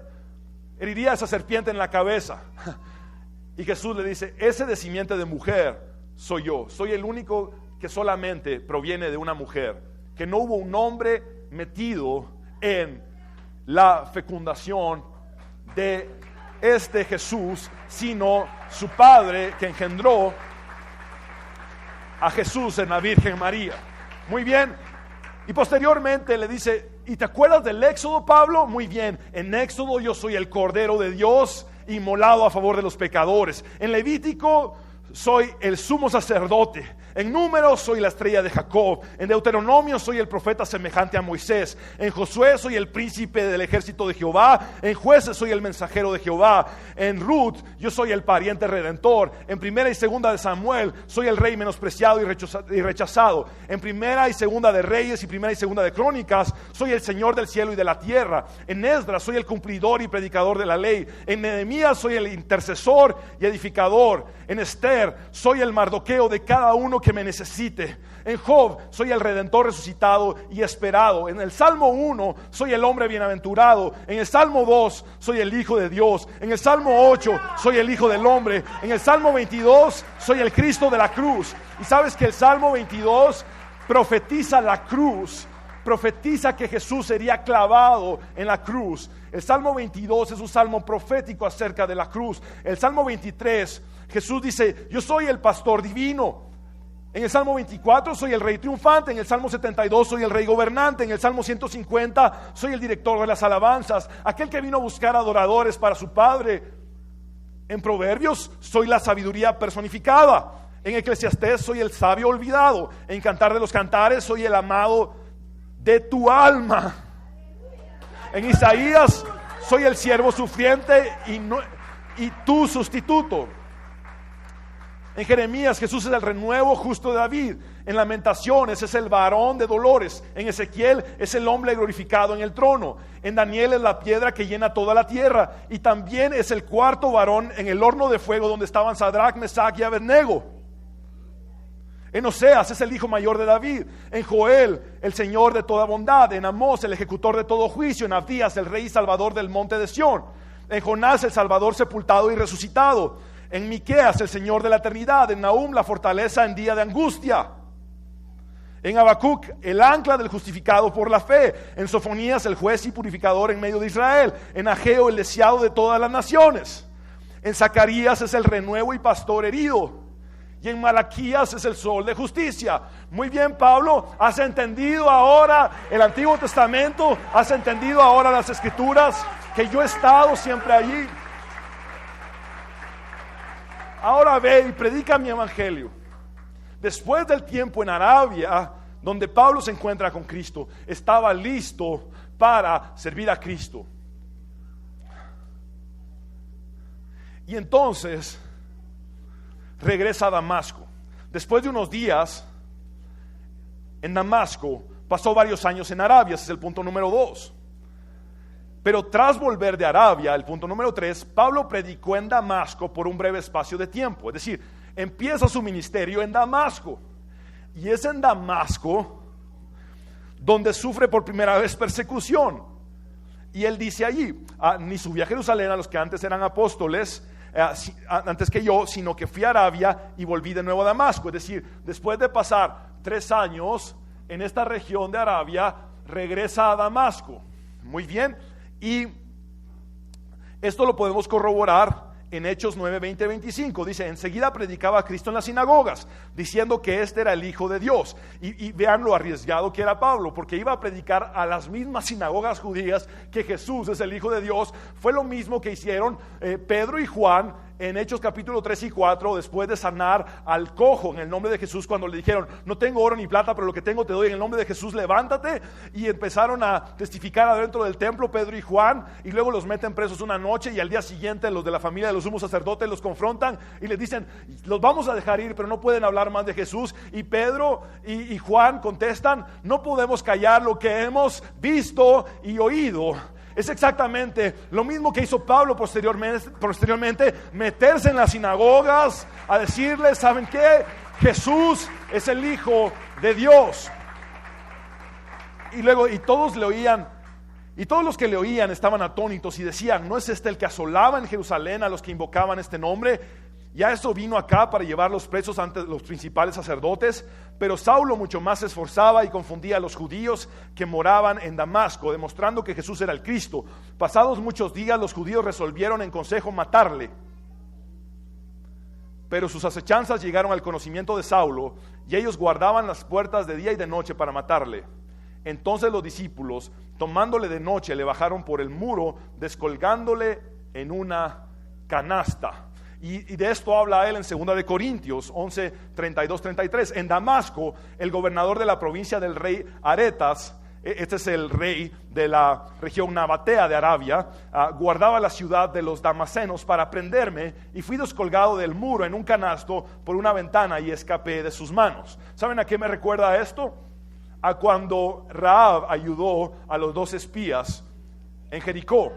heriría a esa serpiente en la cabeza. Y Jesús le dice, ese de simiente de mujer soy yo, soy el único que solamente proviene de una mujer, que no hubo un hombre metido en la fecundación de Jesús, sino su padre que engendró a Jesús en la Virgen María. Muy bien. Y posteriormente le dice, ¿y te acuerdas del Éxodo, Pablo? Muy bien, en Éxodo yo soy el Cordero de Dios inmolado a favor de los pecadores. En Levítico soy el sumo sacerdote. En Números soy la estrella de Jacob. En Deuteronomio soy el profeta semejante a Moisés. En Josué soy el príncipe del ejército de Jehová. En Jueces soy el mensajero de Jehová. En Ruth yo soy el pariente redentor. En Primera y Segunda de Samuel soy el rey menospreciado y rechazado. En Primera y Segunda de Reyes y Primera y Segunda de Crónicas soy el Señor del cielo y de la tierra. En Esdras soy el cumplidor y predicador de la ley. En Nehemías soy el intercesor y edificador. En Esther soy el Mardoqueo de cada uno que me necesite. En Job soy el redentor resucitado y esperado. En el Salmo 1 soy el hombre bienaventurado. En el Salmo 2 soy el Hijo de Dios. En el Salmo 8 soy el Hijo del Hombre. En el Salmo 22 soy el Cristo de la cruz. Y sabes que el Salmo 22 profetiza la cruz profetiza que Jesús sería clavado en la cruz. El Salmo 22 es un salmo profético acerca de la cruz. El Salmo 23, Jesús dice: yo soy el pastor divino. En el Salmo 24 soy el rey triunfante. En el Salmo 72 soy el rey gobernante. En el Salmo 150 soy el director de las alabanzas, aquel que vino a buscar adoradores para su Padre. En Proverbios soy la sabiduría personificada. En Eclesiastés soy el sabio olvidado. En Cantar de los Cantares soy el amado de tu alma. En Isaías soy el siervo sufriente y tu sustituto. En Jeremías Jesús es el renuevo justo de David. En Lamentaciones es el varón de dolores. En Ezequiel es el hombre glorificado en el trono. En Daniel es la piedra que llena toda la tierra. Y también es el cuarto varón en el horno de fuego donde estaban Sadrach, Mesach y Abednego. En Oseas es el hijo mayor de David. En Joel, el Señor de toda bondad. En Amós, el ejecutor de todo juicio. En Abdías, el rey y salvador del monte de Sión. En Jonás, el salvador sepultado y resucitado. En Miqueas, el Señor de la eternidad. En Nahum, la fortaleza en día de angustia. En Habacuc, el ancla del justificado por la fe. En Sofonías, el juez y purificador en medio de Israel. En Ageo, el deseado de todas las naciones. En Zacarías es el renuevo y pastor herido. Y en Malaquías es el sol de justicia. Muy bien, Pablo, has entendido ahora el Antiguo Testamento, has entendido ahora las Escrituras, que yo he estado siempre allí. Ahora ve y predica mi evangelio. Después del tiempo en Arabia, donde Pablo se encuentra con Cristo, estaba listo para servir a Cristo. Y entonces regresa a Damasco. Después de unos días en Damasco, pasó varios años en Arabia. Ese es el punto número 2. Pero tras volver de Arabia, el punto número 3, Pablo predicó en Damasco por un breve espacio de tiempo. Es decir, empieza su ministerio en Damasco. Y es en Damasco donde sufre por primera vez persecución. Y él dice allí: ni subí a Jerusalén a los que antes eran apóstoles, antes que yo, sino que fui a Arabia y volví de nuevo a Damasco. Es decir, después de pasar 3 años en esta región de Arabia, regresa a Damasco. Muy bien. Y esto lo podemos corroborar en Hechos 9, 20, 25. Dice: enseguida predicaba a Cristo en las sinagogas, diciendo que este era el Hijo de Dios. Y vean lo arriesgado que era Pablo, porque iba a predicar a las mismas sinagogas judías que Jesús es el Hijo de Dios. Fue lo mismo que hicieron Pedro y Juan en Hechos capítulo 3 y 4, después de sanar al cojo en el nombre de Jesús, cuando le dijeron: no tengo oro ni plata, pero lo que tengo te doy, en el nombre de Jesús levántate. Y empezaron a testificar adentro del templo Pedro y Juan, y luego los meten presos una noche, y al día siguiente los de la familia de los sumos sacerdotes los confrontan y les dicen: los vamos a dejar ir, pero no pueden hablar más de Jesús. Y Pedro y Juan contestan: no podemos callar lo que hemos visto y oído. Es exactamente lo mismo que hizo Pablo posteriormente, meterse en las sinagogas a decirles: ¿saben qué? Jesús es el Hijo de Dios. Y luego, y todos le oían, y todos los que le oían estaban atónitos y decían: ¿no es este el que asolaba en Jerusalén a los que invocaban este nombre? Ya eso vino acá para llevar los presos ante los principales sacerdotes. Pero Saulo mucho más se esforzaba y confundía a los judíos que moraban en Damasco, demostrando que Jesús era el Cristo. Pasados muchos días, los judíos resolvieron en consejo matarle. Pero sus acechanzas llegaron al conocimiento de Saulo, y ellos guardaban las puertas de día y de noche para matarle. Entonces los discípulos, tomándole de noche, le bajaron por el muro, descolgándole en una canasta. Y de esto habla él en 2 de Corintios 11, 32, 33. En Damasco, el gobernador de la provincia del rey Aretas, este es el rey de la región nabatea de Arabia, guardaba la ciudad de los damasenos para prenderme, y fui descolgado del muro en un canasto por una ventana y escapé de sus manos. ¿Saben a qué me recuerda esto? A cuando Rahab ayudó a los 2 espías en Jericó,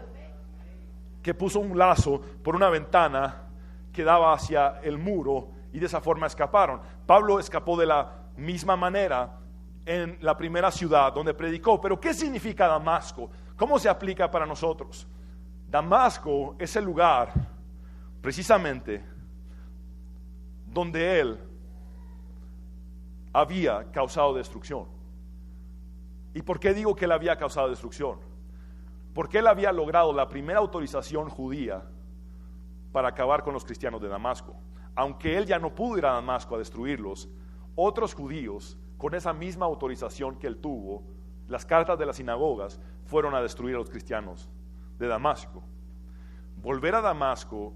que puso un lazo por una ventana que daba hacia el muro, y de esa forma escaparon. Pablo escapó de la misma manera en la primera ciudad donde predicó. Pero ¿qué significa Damasco? ¿Cómo se aplica para nosotros? Damasco es el lugar precisamente donde él había causado destrucción. ¿Y por qué digo que él había causado destrucción? Porque él había logrado la primera autorización judía para acabar con los cristianos de Damasco. Aunque él ya no pudo ir a Damasco a destruirlos, otros judíos con esa misma autorización que él tuvo, las cartas de las sinagogas, fueron a destruir a los cristianos de Damasco. Volver a Damasco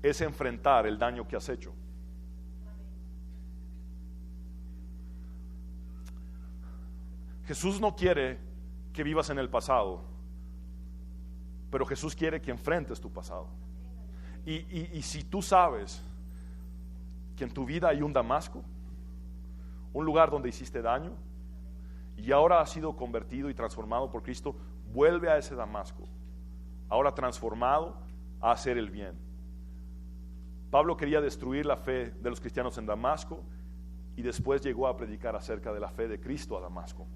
es enfrentar el daño que has hecho. Jesús no quiere que vivas en el pasado, pero Jesús quiere que enfrentes tu pasado. Y si tú sabes que en tu vida hay un Damasco, un lugar donde hiciste daño, y ahora has sido convertido y transformado por Cristo, vuelve a ese Damasco, ahora transformado a hacer el bien. Pablo quería destruir la fe de los cristianos en Damasco, y después llegó a predicar acerca de la fe de Cristo a Damasco,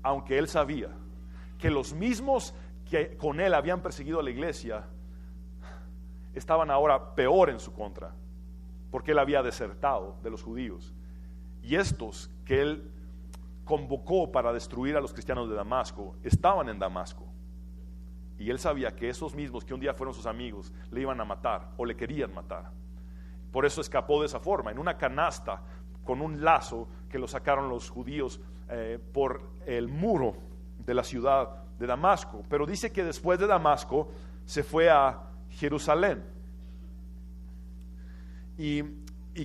aunque él sabía que los mismos que con él habían perseguido a la iglesia estaban ahora peor en su contra, porque él había desertado de los judíos. Y estos que él convocó para destruir a los cristianos de Damasco estaban en Damasco, y él sabía que esos mismos que un día fueron sus amigos le iban a matar o le querían matar. Por eso escapó de esa forma, en una canasta con un lazo que lo sacaron los judíos por el muro de la ciudad de Damasco. Pero dice que después de Damasco se fue a Jerusalén. Y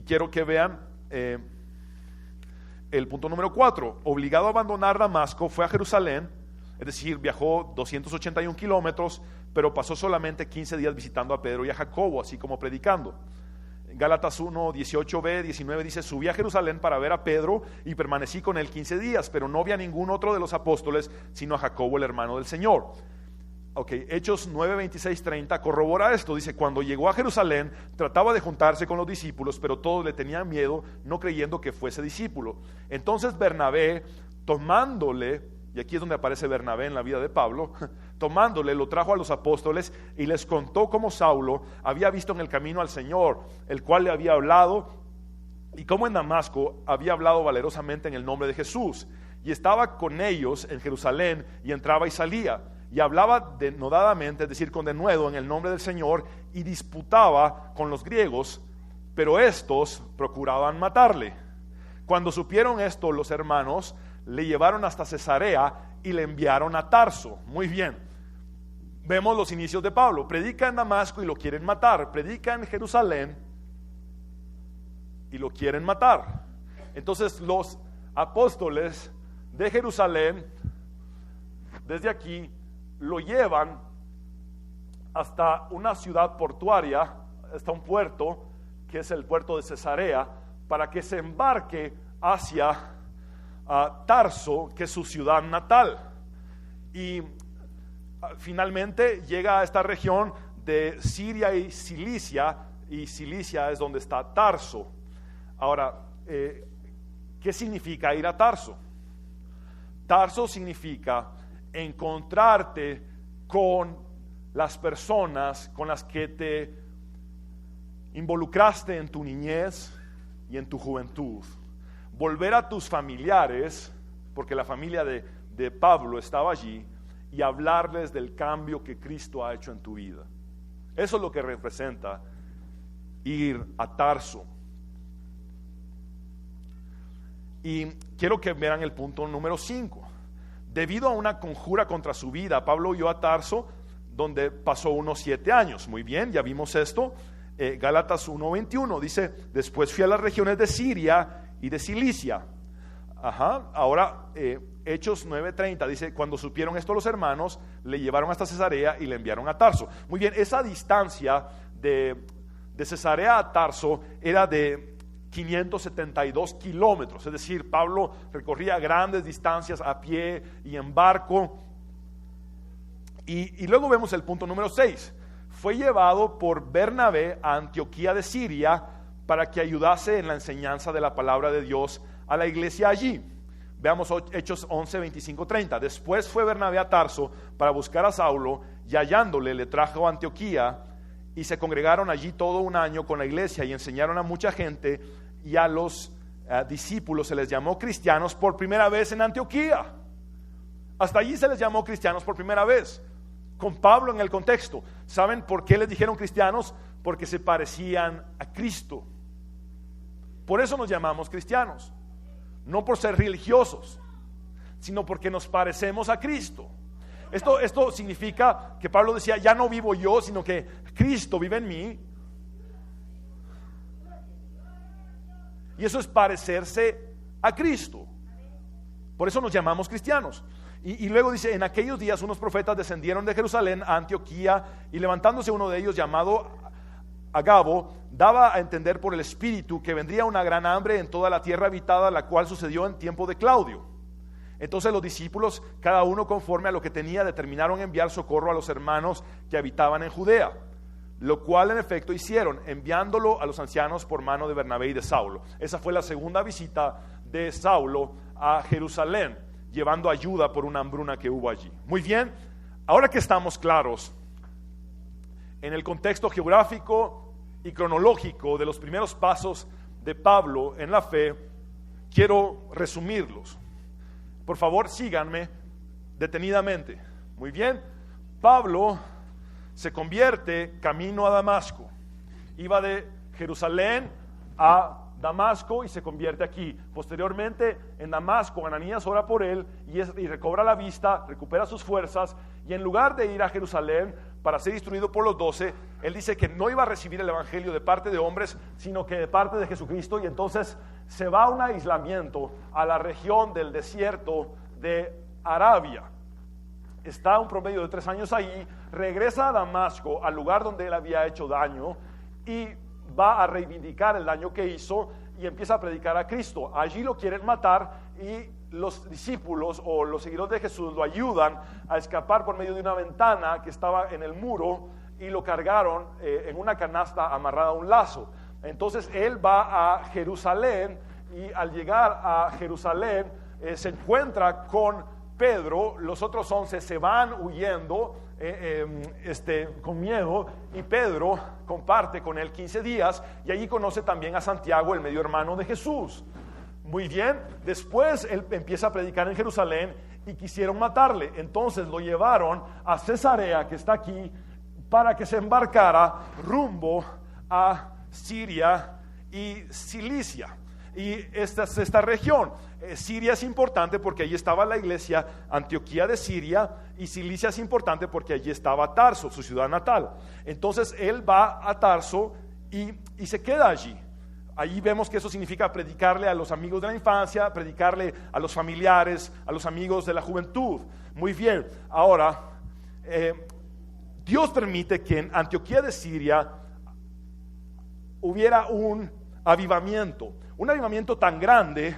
quiero que vean el punto número 4. Obligado a abandonar Damasco, fue a Jerusalén, es decir, viajó 281 kilómetros, pero pasó solamente 15 días visitando a Pedro y a Jacobo, así como predicando. Gálatas 1, 18b, 19 dice: subí a Jerusalén para ver a Pedro y permanecí con él 15 días, pero no vi a ningún otro de los apóstoles, sino a Jacobo, el hermano del Señor. Hechos 9, 26, 30 corrobora esto. Dice: cuando llegó a Jerusalén, trataba de juntarse con los discípulos, pero todos le tenían miedo, no creyendo que fuese discípulo. Entonces Bernabé, tomándole, y aquí es donde aparece Bernabé en la vida de Pablo, tomándole, lo trajo a los apóstoles y les contó cómo Saulo había visto en el camino al Señor, el cual le había hablado, y cómo en Damasco había hablado valerosamente en el nombre de Jesús, y estaba con ellos en Jerusalén, y entraba y salía, y hablaba denodadamente, es decir, con denuedo, en el nombre del Señor, y disputaba con los griegos, pero estos procuraban matarle. Cuando supieron esto, los hermanos le llevaron hasta Cesarea y le enviaron a Tarso. Muy bien, vemos los inicios de Pablo. Predica en Damasco y lo quieren matar. Predica en Jerusalén y lo quieren matar. Entonces los apóstoles de Jerusalén, desde aquí, lo llevan hasta una ciudad portuaria, hasta un puerto, que es el puerto de Cesarea, para que se embarque hacia Tarso, que es su ciudad natal. Y finalmente llega a esta región de Siria y Cilicia es donde está Tarso. Ahora, ¿qué significa ir a Tarso? Tarso significa encontrarte con las personas con las que te involucraste en tu niñez y en tu juventud. Volver a tus familiares, porque la familia de Pablo estaba allí, y hablarles del cambio que Cristo ha hecho en tu vida. Eso es lo que representa ir a Tarso. Y quiero que vean el punto número 5. Debido a una conjura contra su vida, Pablo huyó a Tarso, donde pasó unos 7 años. Muy bien, ya vimos esto. Gálatas 1:21 dice: después fui a las regiones de Siria y de Cilicia. Ahora Hechos 9:30 dice: cuando supieron esto los hermanos, le llevaron hasta Cesarea y le enviaron a Tarso. Muy bien, esa distancia de Cesarea a Tarso era de 572 kilómetros, es decir, Pablo recorría grandes distancias a pie y en barco. Y luego vemos el punto número 6. Fue llevado por Bernabé a Antioquía de Siria para que ayudase en la enseñanza de la palabra de Dios a la iglesia allí. Veamos Hechos 11, 25, 30. Después fue Bernabé a Tarso para buscar a Saulo, y hallándole le trajo a Antioquía, y se congregaron allí todo un año con la iglesia y enseñaron a mucha gente, y a los discípulos se les llamó cristianos por primera vez en Antioquía. Hasta allí se les llamó cristianos por primera vez, con Pablo en el contexto. ¿Saben por qué les dijeron cristianos? Porque se parecían a Cristo. Por eso nos llamamos cristianos, no por ser religiosos, sino porque nos parecemos a Cristo. Esto significa que Pablo decía, ya no vivo yo, sino que Cristo vive en mí. Y eso es parecerse a Cristo. Por eso nos llamamos cristianos. Y luego dice, en aquellos días unos profetas descendieron de Jerusalén a Antioquía, y levantándose uno de ellos llamado Agabo, daba a entender por el Espíritu que vendría una gran hambre en toda la tierra habitada, la cual sucedió en tiempo de Claudio. Entonces los discípulos, cada uno conforme a lo que tenía, determinaron enviar socorro a los hermanos que habitaban en Judea, lo cual en efecto hicieron, enviándolo a los ancianos por mano de Bernabé y de Saulo. Esa fue la segunda visita de Saulo a Jerusalén, llevando ayuda por una hambruna que hubo allí. Muy bien, ahora que estamos claros en el contexto geográfico y cronológico de los primeros pasos de Pablo en la fe, quiero resumirlos. Por favor, síganme detenidamente. Muy bien, Pablo se convierte camino a Damasco. Iba de Jerusalén a Damasco y se convierte aquí. Posteriormente en Damasco, Ananías ora por él y recobra la vista, recupera sus fuerzas, y en lugar de ir a Jerusalén para ser instruido por los 12, él dice que no iba a recibir el evangelio de parte de hombres, sino que de parte de Jesucristo, y entonces se va a un aislamiento a la región del desierto de Arabia. Está un promedio de 3 años ahí, regresa a Damasco, al lugar donde él había hecho daño, y va a reivindicar el daño que hizo y empieza a predicar a Cristo. Allí lo quieren matar y los discípulos o los seguidores de Jesús lo ayudan a escapar por medio de una ventana que estaba en el muro, y lo cargaron en una canasta amarrada a un lazo. Entonces él va a Jerusalén, y al llegar a Jerusalén se encuentra con Pedro. Los otros 11 se van huyendo con miedo, y Pedro comparte con él 15 días, y allí conoce también a Santiago, el medio hermano de Jesús. Muy bien, después él empieza a predicar en Jerusalén y quisieron matarle. Entonces lo llevaron a Cesarea, que está aquí, para que se embarcara rumbo a Siria y Cilicia. Y esta es esta región. Siria es importante porque allí estaba la iglesia, Antioquía de Siria, y Cilicia es importante porque allí estaba Tarso, su ciudad natal. Entonces él va a Tarso y se queda allí. Allí vemos que eso significa predicarle a los amigos de la infancia, predicarle a los familiares, a los amigos de la juventud. Muy bien, ahora Dios permite que en Antioquía de Siria hubiera un avivamiento tan grande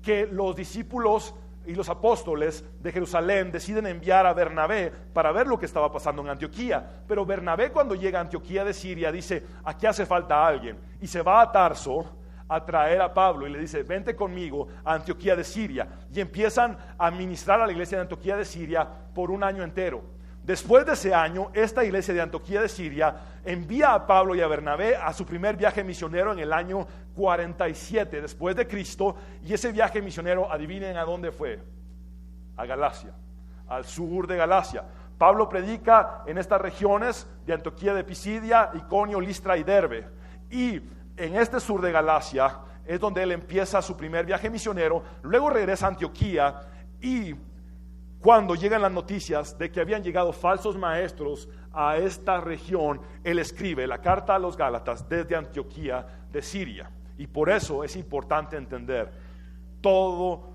que los discípulos y los apóstoles de Jerusalén deciden enviar a Bernabé para ver lo que estaba pasando en Antioquía. Pero Bernabé, cuando llega a Antioquía de Siria, dice: aquí hace falta alguien, y se va a Tarso a traer a Pablo y le dice: vente conmigo a Antioquía de Siria, y empiezan a ministrar a la iglesia de Antioquía de Siria por un año entero. Después de ese año, esta iglesia de Antioquía de Siria envía a Pablo y a Bernabé a su primer viaje misionero en el año 47 después de Cristo, y ese viaje misionero, adivinen a dónde fue: a Galacia, al sur de Galacia. Pablo predica en estas regiones de Antioquía de Pisidia, Iconio, Listra y Derbe, y en este sur de Galacia es donde él empieza su primer viaje misionero. Luego regresa a Antioquía, y cuando llegan las noticias de que habían llegado falsos maestros a esta región, él escribe la carta a los Gálatas desde Antioquía de Siria. Y por eso es importante entender todo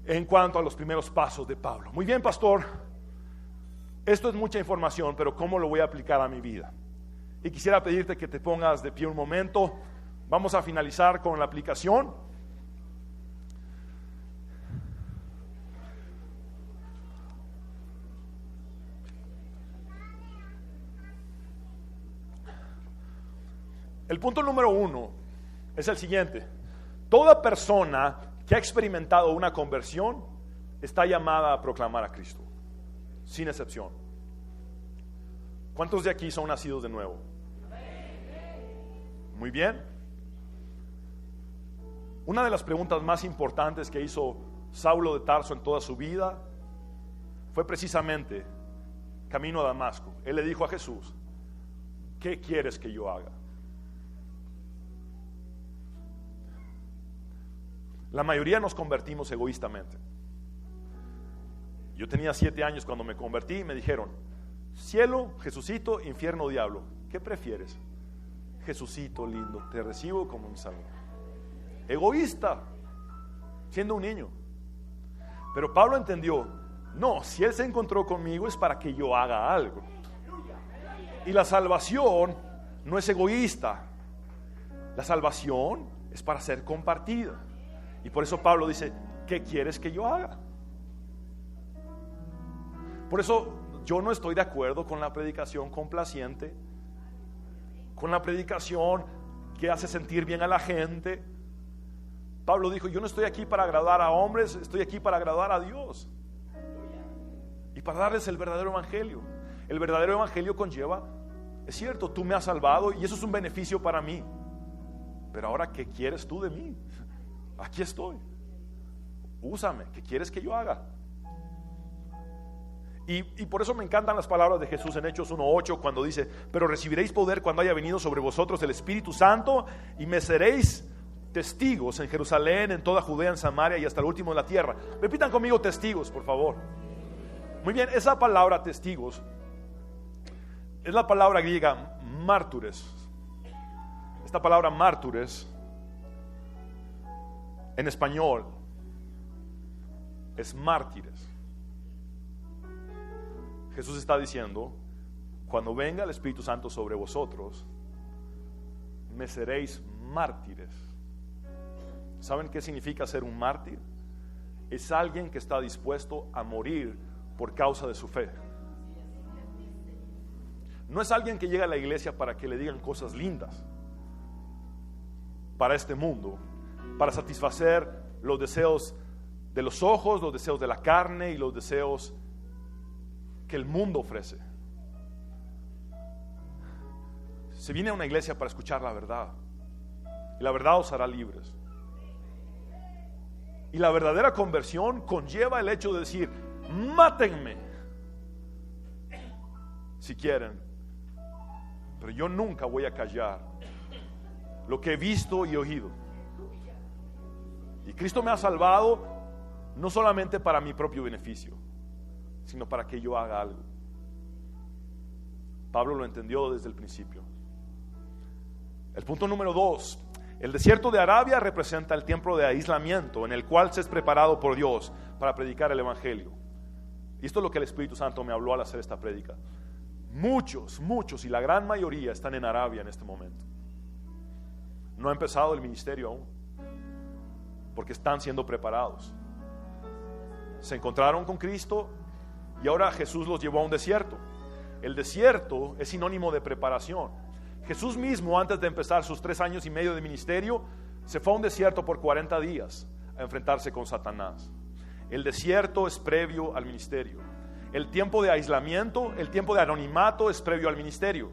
en cuanto a los primeros pasos de Pablo. Muy bien, pastor, esto es mucha información, pero ¿cómo lo voy a aplicar a mi vida? Y quisiera pedirte que te pongas de pie un momento. Vamos a finalizar con la aplicación. El punto número 1 es el siguiente: toda persona que ha experimentado una conversión está llamada a proclamar a Cristo, sin excepción. ¿Cuántos de aquí son nacidos de nuevo? Muy bien. Una de las preguntas más importantes que hizo Saulo de Tarso en toda su vida fue precisamente camino a Damasco. Él le dijo a Jesús: ¿qué quieres que yo haga? La mayoría nos convertimos egoístamente. Yo tenía 7 años cuando me convertí y me dijeron: cielo, Jesucito, infierno, diablo, ¿qué prefieres? Jesucito lindo, te recibo como mi Salvador. Egoísta, siendo un niño. Pero Pablo entendió: no, si Él se encontró conmigo es para que yo haga algo. Y la salvación no es egoísta. La salvación es para ser compartida. Y por eso Pablo dice: ¿qué quieres que yo haga? Por eso yo no estoy de acuerdo con la predicación complaciente, con la predicación que hace sentir bien a la gente. Pablo dijo: yo no estoy aquí para agradar a hombres, estoy aquí para agradar a Dios y para darles el verdadero evangelio. El verdadero evangelio conlleva, es cierto, tú me has salvado y eso es un beneficio para mí, pero ahora, ¿qué quieres tú de mí? Aquí estoy, úsame, ¿qué quieres que yo haga? Y por eso me encantan las palabras de Jesús en Hechos 1:8, cuando dice: pero recibiréis poder cuando haya venido sobre vosotros el Espíritu Santo, y me seréis testigos en Jerusalén, en toda Judea, en Samaria y hasta el último de la tierra. Repitan conmigo: testigos, por favor. Muy bien, esa palabra testigos es la palabra griega mártires. Esta palabra mártires en español es mártires. Jesús está diciendo: cuando venga el Espíritu Santo sobre vosotros, me seréis mártires. ¿Saben qué significa ser un mártir? Es alguien que está dispuesto a morir por causa de su fe. No es alguien que llega a la iglesia para que le digan cosas lindas para este mundo, para satisfacer los deseos de los ojos, los deseos de la carne y los deseos que el mundo ofrece. Se viene a una iglesia para escuchar la verdad, y la verdad os hará libres. Y la verdadera conversión conlleva el hecho de decir: mátenme si quieren, pero yo nunca voy a callar lo que he visto y oído. Y Cristo me ha salvado no solamente para mi propio beneficio, sino para que yo haga algo. Pablo lo entendió desde el principio. El punto número 2: el desierto de Arabia representa el tiempo de aislamiento en el cual se es preparado por Dios para predicar el evangelio. Y esto es lo que el Espíritu Santo me habló al hacer esta prédica. Muchos y la gran mayoría están en Arabia en este momento. No ha empezado el ministerio aún, porque están siendo preparados. Se encontraron con Cristo y ahora Jesús los llevó a un desierto. El desierto es sinónimo de preparación. Jesús mismo, antes de empezar sus 3 años y medio de ministerio, se fue a un desierto por 40 días a enfrentarse con Satanás. El desierto es previo al ministerio. El tiempo de aislamiento, el tiempo de anonimato es previo al ministerio.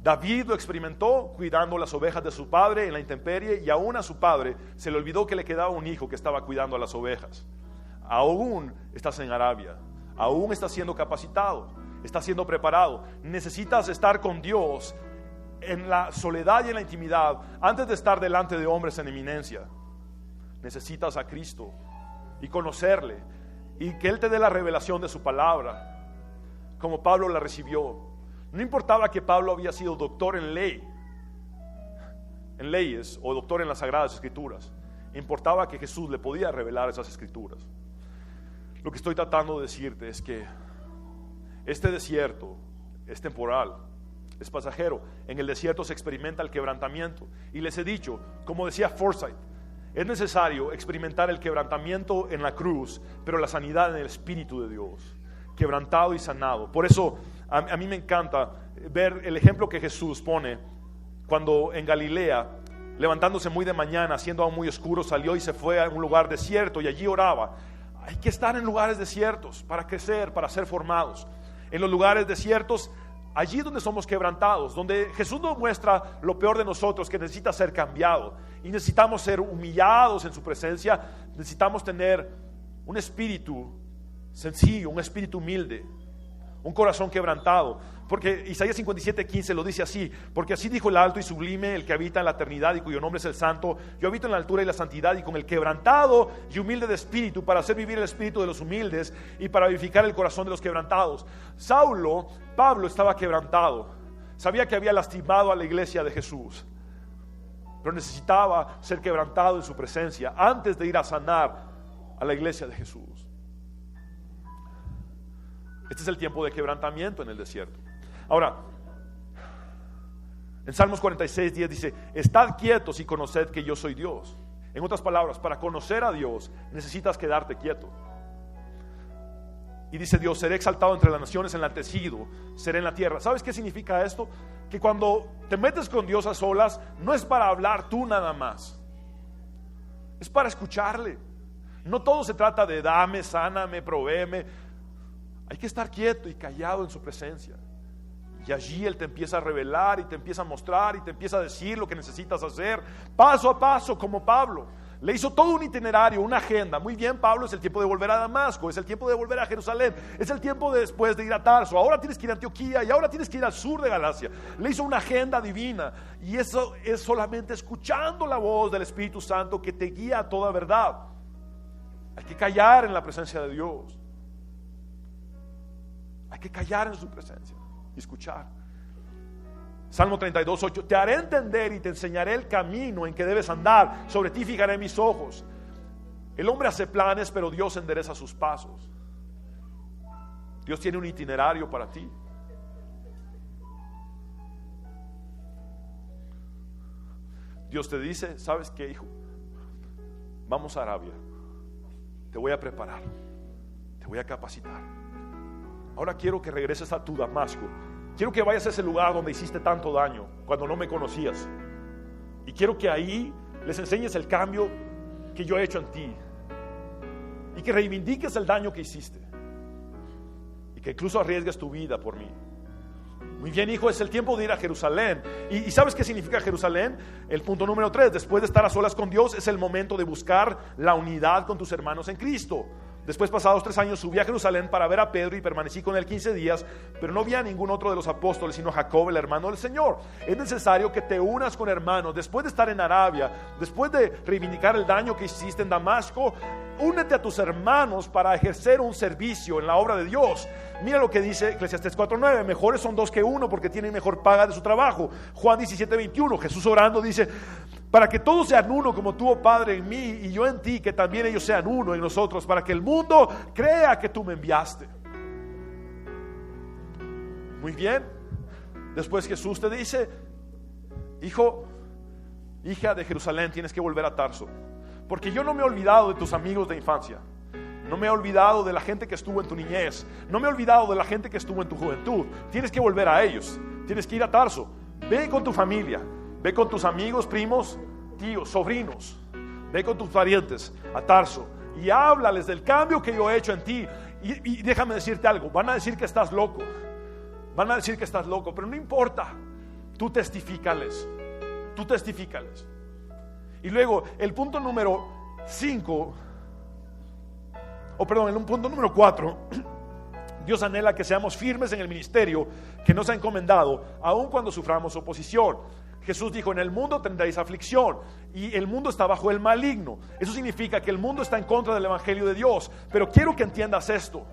David lo experimentó cuidando las ovejas de su padre en la intemperie, y aún a su padre se le olvidó que le quedaba un hijo que estaba cuidando a las ovejas. Aún estás en Arabia, aún estás siendo capacitado, estás siendo preparado. Necesitas estar con Dios en la soledad y en la intimidad antes de estar delante de hombres en eminencia. Necesitas a Cristo y conocerle, y que Él te dé la revelación de su palabra, como Pablo la recibió. No importaba que Pablo había sido doctor en leyes, o doctor en las Sagradas Escrituras. Importaba que Jesús le podía revelar esas Escrituras. Lo que estoy tratando de decirte es que este desierto es temporal, es pasajero. En el desierto se experimenta el quebrantamiento. Y les he dicho, como decía Forsyth, es necesario experimentar el quebrantamiento en la cruz, pero la sanidad en el Espíritu de Dios, quebrantado y sanado. Por eso a mí me encanta ver el ejemplo que Jesús pone cuando en Galilea, levantándose muy de mañana, siendo aún muy oscuro, salió y se fue a un lugar desierto y allí oraba. Hay que estar en lugares desiertos para crecer, para ser formados. En los lugares desiertos, allí donde somos quebrantados, donde Jesús nos muestra lo peor de nosotros, que necesita ser cambiado, y necesitamos ser humillados en su presencia. Necesitamos tener un espíritu sencillo, un espíritu humilde, un corazón quebrantado. Porque Isaías 57:15 lo dice así: porque así dijo el alto y sublime, el que habita en la eternidad y cuyo nombre es el Santo: yo habito en la altura y la santidad, y con el quebrantado y humilde de espíritu, para hacer vivir el espíritu de los humildes y para vivificar el corazón de los quebrantados. Pablo estaba quebrantado, sabía que había lastimado a la iglesia de Jesús, pero necesitaba ser quebrantado en su presencia antes de ir a sanar a la iglesia de Jesús. Este es el tiempo de quebrantamiento en el desierto. Ahora, en Salmos 46:10 dice: estad quietos y conoced que yo soy Dios. En otras palabras, para conocer a Dios necesitas quedarte quieto. Y dice Dios: seré exaltado entre las naciones, enaltecido seré en la tierra. ¿Sabes qué significa esto? Que cuando te metes con Dios a solas, no es para hablar tú nada más, es para escucharle. No todo se trata de dame, sáname, provéeme. Hay que estar quieto y callado en su presencia, y allí Él te empieza a revelar y te empieza a mostrar y te empieza a decir lo que necesitas hacer, paso a paso, como Pablo. Le hizo todo un itinerario, una agenda. Muy bien, Pablo, es el tiempo de volver a Damasco, es el tiempo de volver a Jerusalén, es el tiempo después de ir a Tarso, ahora tienes que ir a Antioquía y ahora tienes que ir al sur de Galacia. Le hizo una agenda divina, y eso es solamente escuchando la voz del Espíritu Santo que te guía a toda verdad. Hay que callar en la presencia de Dios, hay que callar en su presencia y escuchar. Salmo 32:8: te haré entender y te enseñaré el camino en que debes andar, sobre ti fijaré mis ojos. El hombre hace planes, pero Dios endereza sus pasos. Dios tiene un itinerario para ti. Dios te dice: ¿sabes qué, hijo? Vamos a Arabia, te voy a preparar, te voy a capacitar. Ahora quiero que regreses a tu Damasco. Quiero que vayas a ese lugar donde hiciste tanto daño cuando no me conocías, y quiero que ahí les enseñes el cambio que yo he hecho en ti, y que reivindiques el daño que hiciste, y que incluso arriesgues tu vida por mí. Muy bien, hijo, es el tiempo de ir a Jerusalén. ¿Y sabes qué significa Jerusalén? El punto número 3, después de estar a solas con Dios, es el momento de buscar la unidad con tus hermanos en Cristo. Después, pasados 3 años, subí a Jerusalén para ver a Pedro y permanecí con él 15 días, pero no vi a ningún otro de los apóstoles, sino a Jacob, el hermano del Señor. Es necesario que te unas con hermanos. Después de estar en Arabia, después de reivindicar el daño que hiciste en Damasco, únete a tus hermanos para ejercer un servicio en la obra de Dios. Mira lo que dice Eclesiastés 4:9: mejores son 2 que 1, porque tienen mejor paga de su trabajo. Juan 17:21, Jesús orando dice: para que todos sean uno, como tú, oh Padre, en mí y yo en ti, que también ellos sean uno en nosotros, para que el mundo crea que tú me enviaste. Muy bien. Después Jesús te dice: hijo, hija de Jerusalén, tienes que volver a Tarso, porque yo no me he olvidado de tus amigos de infancia, no me he olvidado de la gente que estuvo en tu niñez, no me he olvidado de la gente que estuvo en tu juventud. Tienes que volver a ellos, tienes que ir a Tarso. Ve con tu familia, ve con tus amigos, primos, tíos, sobrinos, ve con tus parientes a Tarso y háblales del cambio que yo he hecho en ti. Y déjame decirte algo: van a decir que estás loco, van a decir que estás loco, pero no importa, tú testifícales. Y luego el punto número 4, Dios anhela que seamos firmes en el ministerio que nos ha encomendado, aun cuando suframos oposición. Jesús dijo: en el mundo tendréis aflicción, y el mundo está bajo el maligno. Eso significa que el mundo está en contra del evangelio de Dios. Pero quiero que entiendas esto.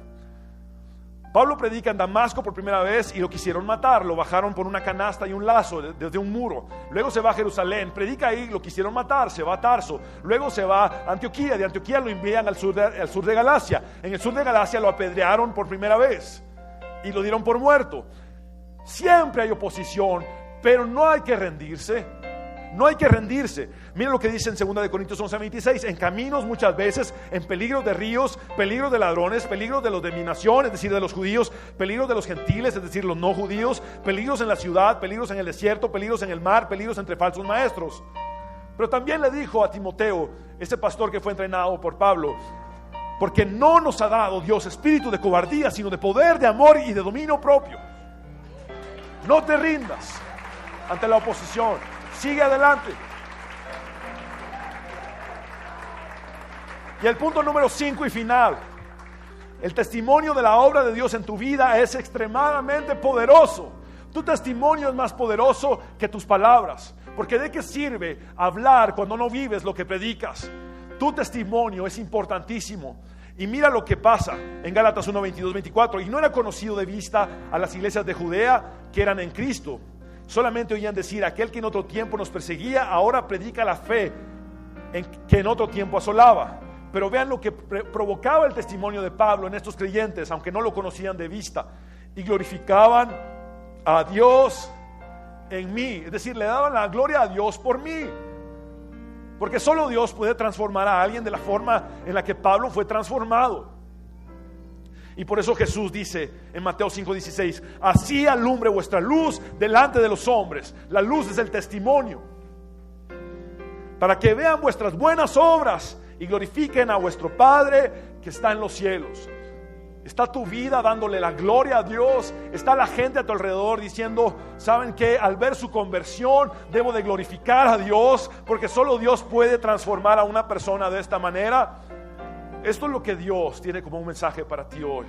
Pablo predica en Damasco por primera vez y lo quisieron matar, lo bajaron por una canasta y un lazo desde un muro. Luego se va a Jerusalén, predica ahí, lo quisieron matar, se va a Tarso. Luego se va a Antioquía, de Antioquía lo envían al sur de Galacia. En el sur de Galacia lo apedrearon por primera vez y lo dieron por muerto. Siempre hay oposición, pero no hay que rendirse. No hay que rendirse. Miren lo que dice en 2 Corintios 11:26: en caminos muchas veces, en peligros de ríos, peligros de ladrones, peligros de los de mi nación, es decir, de los judíos, peligros de los gentiles, es decir, los no judíos, peligros en la ciudad, peligros en el desierto, peligros en el mar, peligros entre falsos maestros. Pero también le dijo a Timoteo, ese pastor que fue entrenado por Pablo: porque no nos ha dado Dios espíritu de cobardía, sino de poder, de amor y de dominio propio. No te rindas ante la oposición. Sigue adelante. Y el punto número 5 y final: El testimonio de la obra de Dios en tu vida es extremadamente poderoso. Tu testimonio es más poderoso que tus palabras. Porque ¿de qué sirve hablar cuando no vives lo que predicas? Tu testimonio es importantísimo. Y mira lo que pasa en Gálatas 1, 22, 24. Y no era conocido de vista a las iglesias de Judea que eran en Cristo. Solamente oían decir: aquel que en otro tiempo nos perseguía, ahora predica la fe que en otro tiempo asolaba. Pero vean lo que provocaba el testimonio de Pablo en estos creyentes, aunque no lo conocían de vista. Y glorificaban a Dios en mí. Es decir, le daban la gloria a Dios por mí. Porque solo Dios puede transformar a alguien de la forma en la que Pablo fue transformado. Y por eso Jesús dice en Mateo 5:16: así alumbre vuestra luz delante de los hombres. La luz es el testimonio, para que vean vuestras buenas obras y glorifiquen a vuestro Padre que está en los cielos. ¿Está tu vida dándole la gloria a Dios? ¿Está la gente a tu alrededor diciendo: saben que al ver su conversión debo de glorificar a Dios, porque solo Dios puede transformar a una persona de esta manera? Esto es lo que Dios tiene como un mensaje para ti hoy.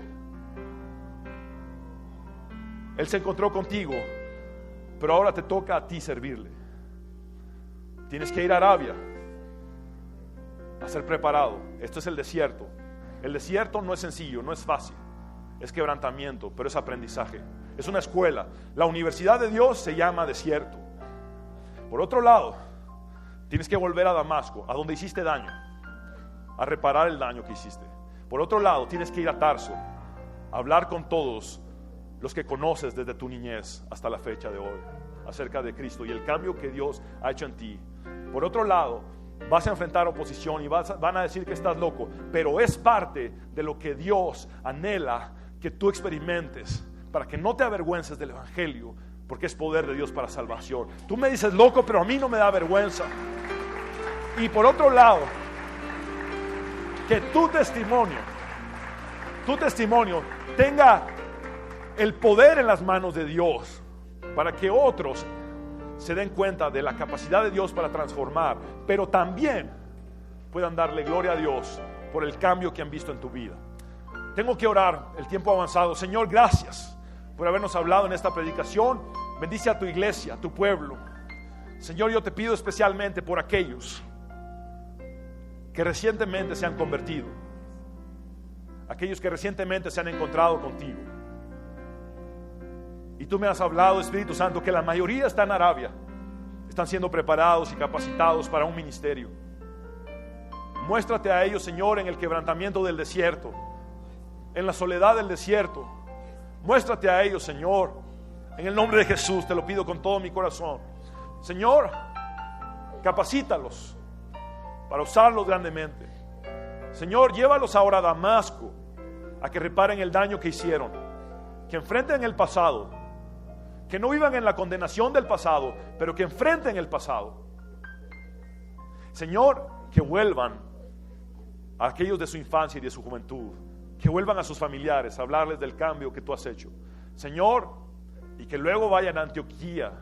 Él se encontró contigo, pero ahora te toca a ti servirle. Tienes que ir a Arabia a ser preparado. Esto es el desierto. El desierto no es sencillo, no es fácil, es quebrantamiento, pero es aprendizaje, es una escuela. La universidad de Dios se llama desierto. Por otro lado, tienes que volver a Damasco, a donde hiciste daño, a reparar el daño que hiciste. Por otro lado, tienes que ir a Tarso, a hablar con todos los que conoces desde tu niñez hasta la fecha de hoy, acerca de Cristo y el cambio que Dios ha hecho en ti. Por otro lado, vas a enfrentar oposición y van a decir que estás loco, pero es parte de lo que Dios anhela que tú experimentes, para que no te avergüences del evangelio, porque es poder de Dios para salvación. Tú me dices loco, pero a mí no me da vergüenza. Y por otro lado, que tu testimonio tenga el poder en las manos de Dios, para que otros se den cuenta de la capacidad de Dios para transformar, pero también puedan darle gloria a Dios por el cambio que han visto en tu vida. Tengo que orar, el tiempo ha avanzado. Señor, gracias por habernos hablado en esta predicación. Bendice a tu iglesia, a tu pueblo. Señor, yo te pido especialmente por aquellos que recientemente se han convertido, aquellos que recientemente se han encontrado contigo. Y tú me has hablado, Espíritu Santo, que la mayoría está en Arabia, están siendo preparados y capacitados para un ministerio. Muéstrate a ellos, Señor, en el quebrantamiento del desierto, en la soledad del desierto. Muéstrate a ellos, Señor, en el nombre de Jesús, te lo pido con todo mi corazón. Señor, capacítalos para usarlos grandemente. Señor, llévalos ahora a Damasco, a que reparen el daño que hicieron, que enfrenten el pasado, que no vivan en la condenación del pasado, pero que enfrenten el pasado. Señor, que vuelvan a aquellos de su infancia y de su juventud, que vuelvan a sus familiares a hablarles del cambio que tú has hecho, Señor, y que luego vayan a Antioquía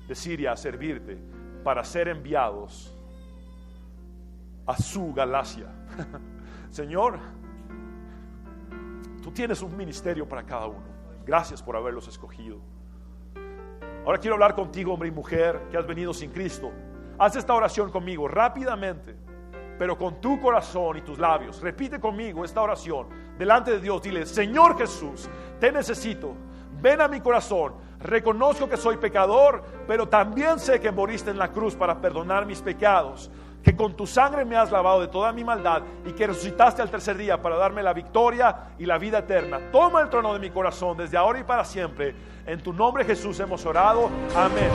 de Siria a servirte, para ser enviados a su Galacia. Señor, tú tienes un ministerio para cada uno. Gracias por haberlos escogido. Ahora quiero hablar contigo, hombre y mujer, que has venido sin Cristo. Haz esta oración conmigo rápidamente, pero con tu corazón y tus labios. Repite conmigo esta oración delante de Dios. Dile: Señor Jesús, te necesito. Ven a mi corazón. Reconozco que soy pecador, pero también sé que moriste en la cruz para perdonar mis pecados, que con tu sangre me has lavado de toda mi maldad y que resucitaste al tercer día para darme la victoria y la vida eterna. Toma el trono de mi corazón desde ahora y para siempre. En tu nombre, Jesús, hemos orado. Amén.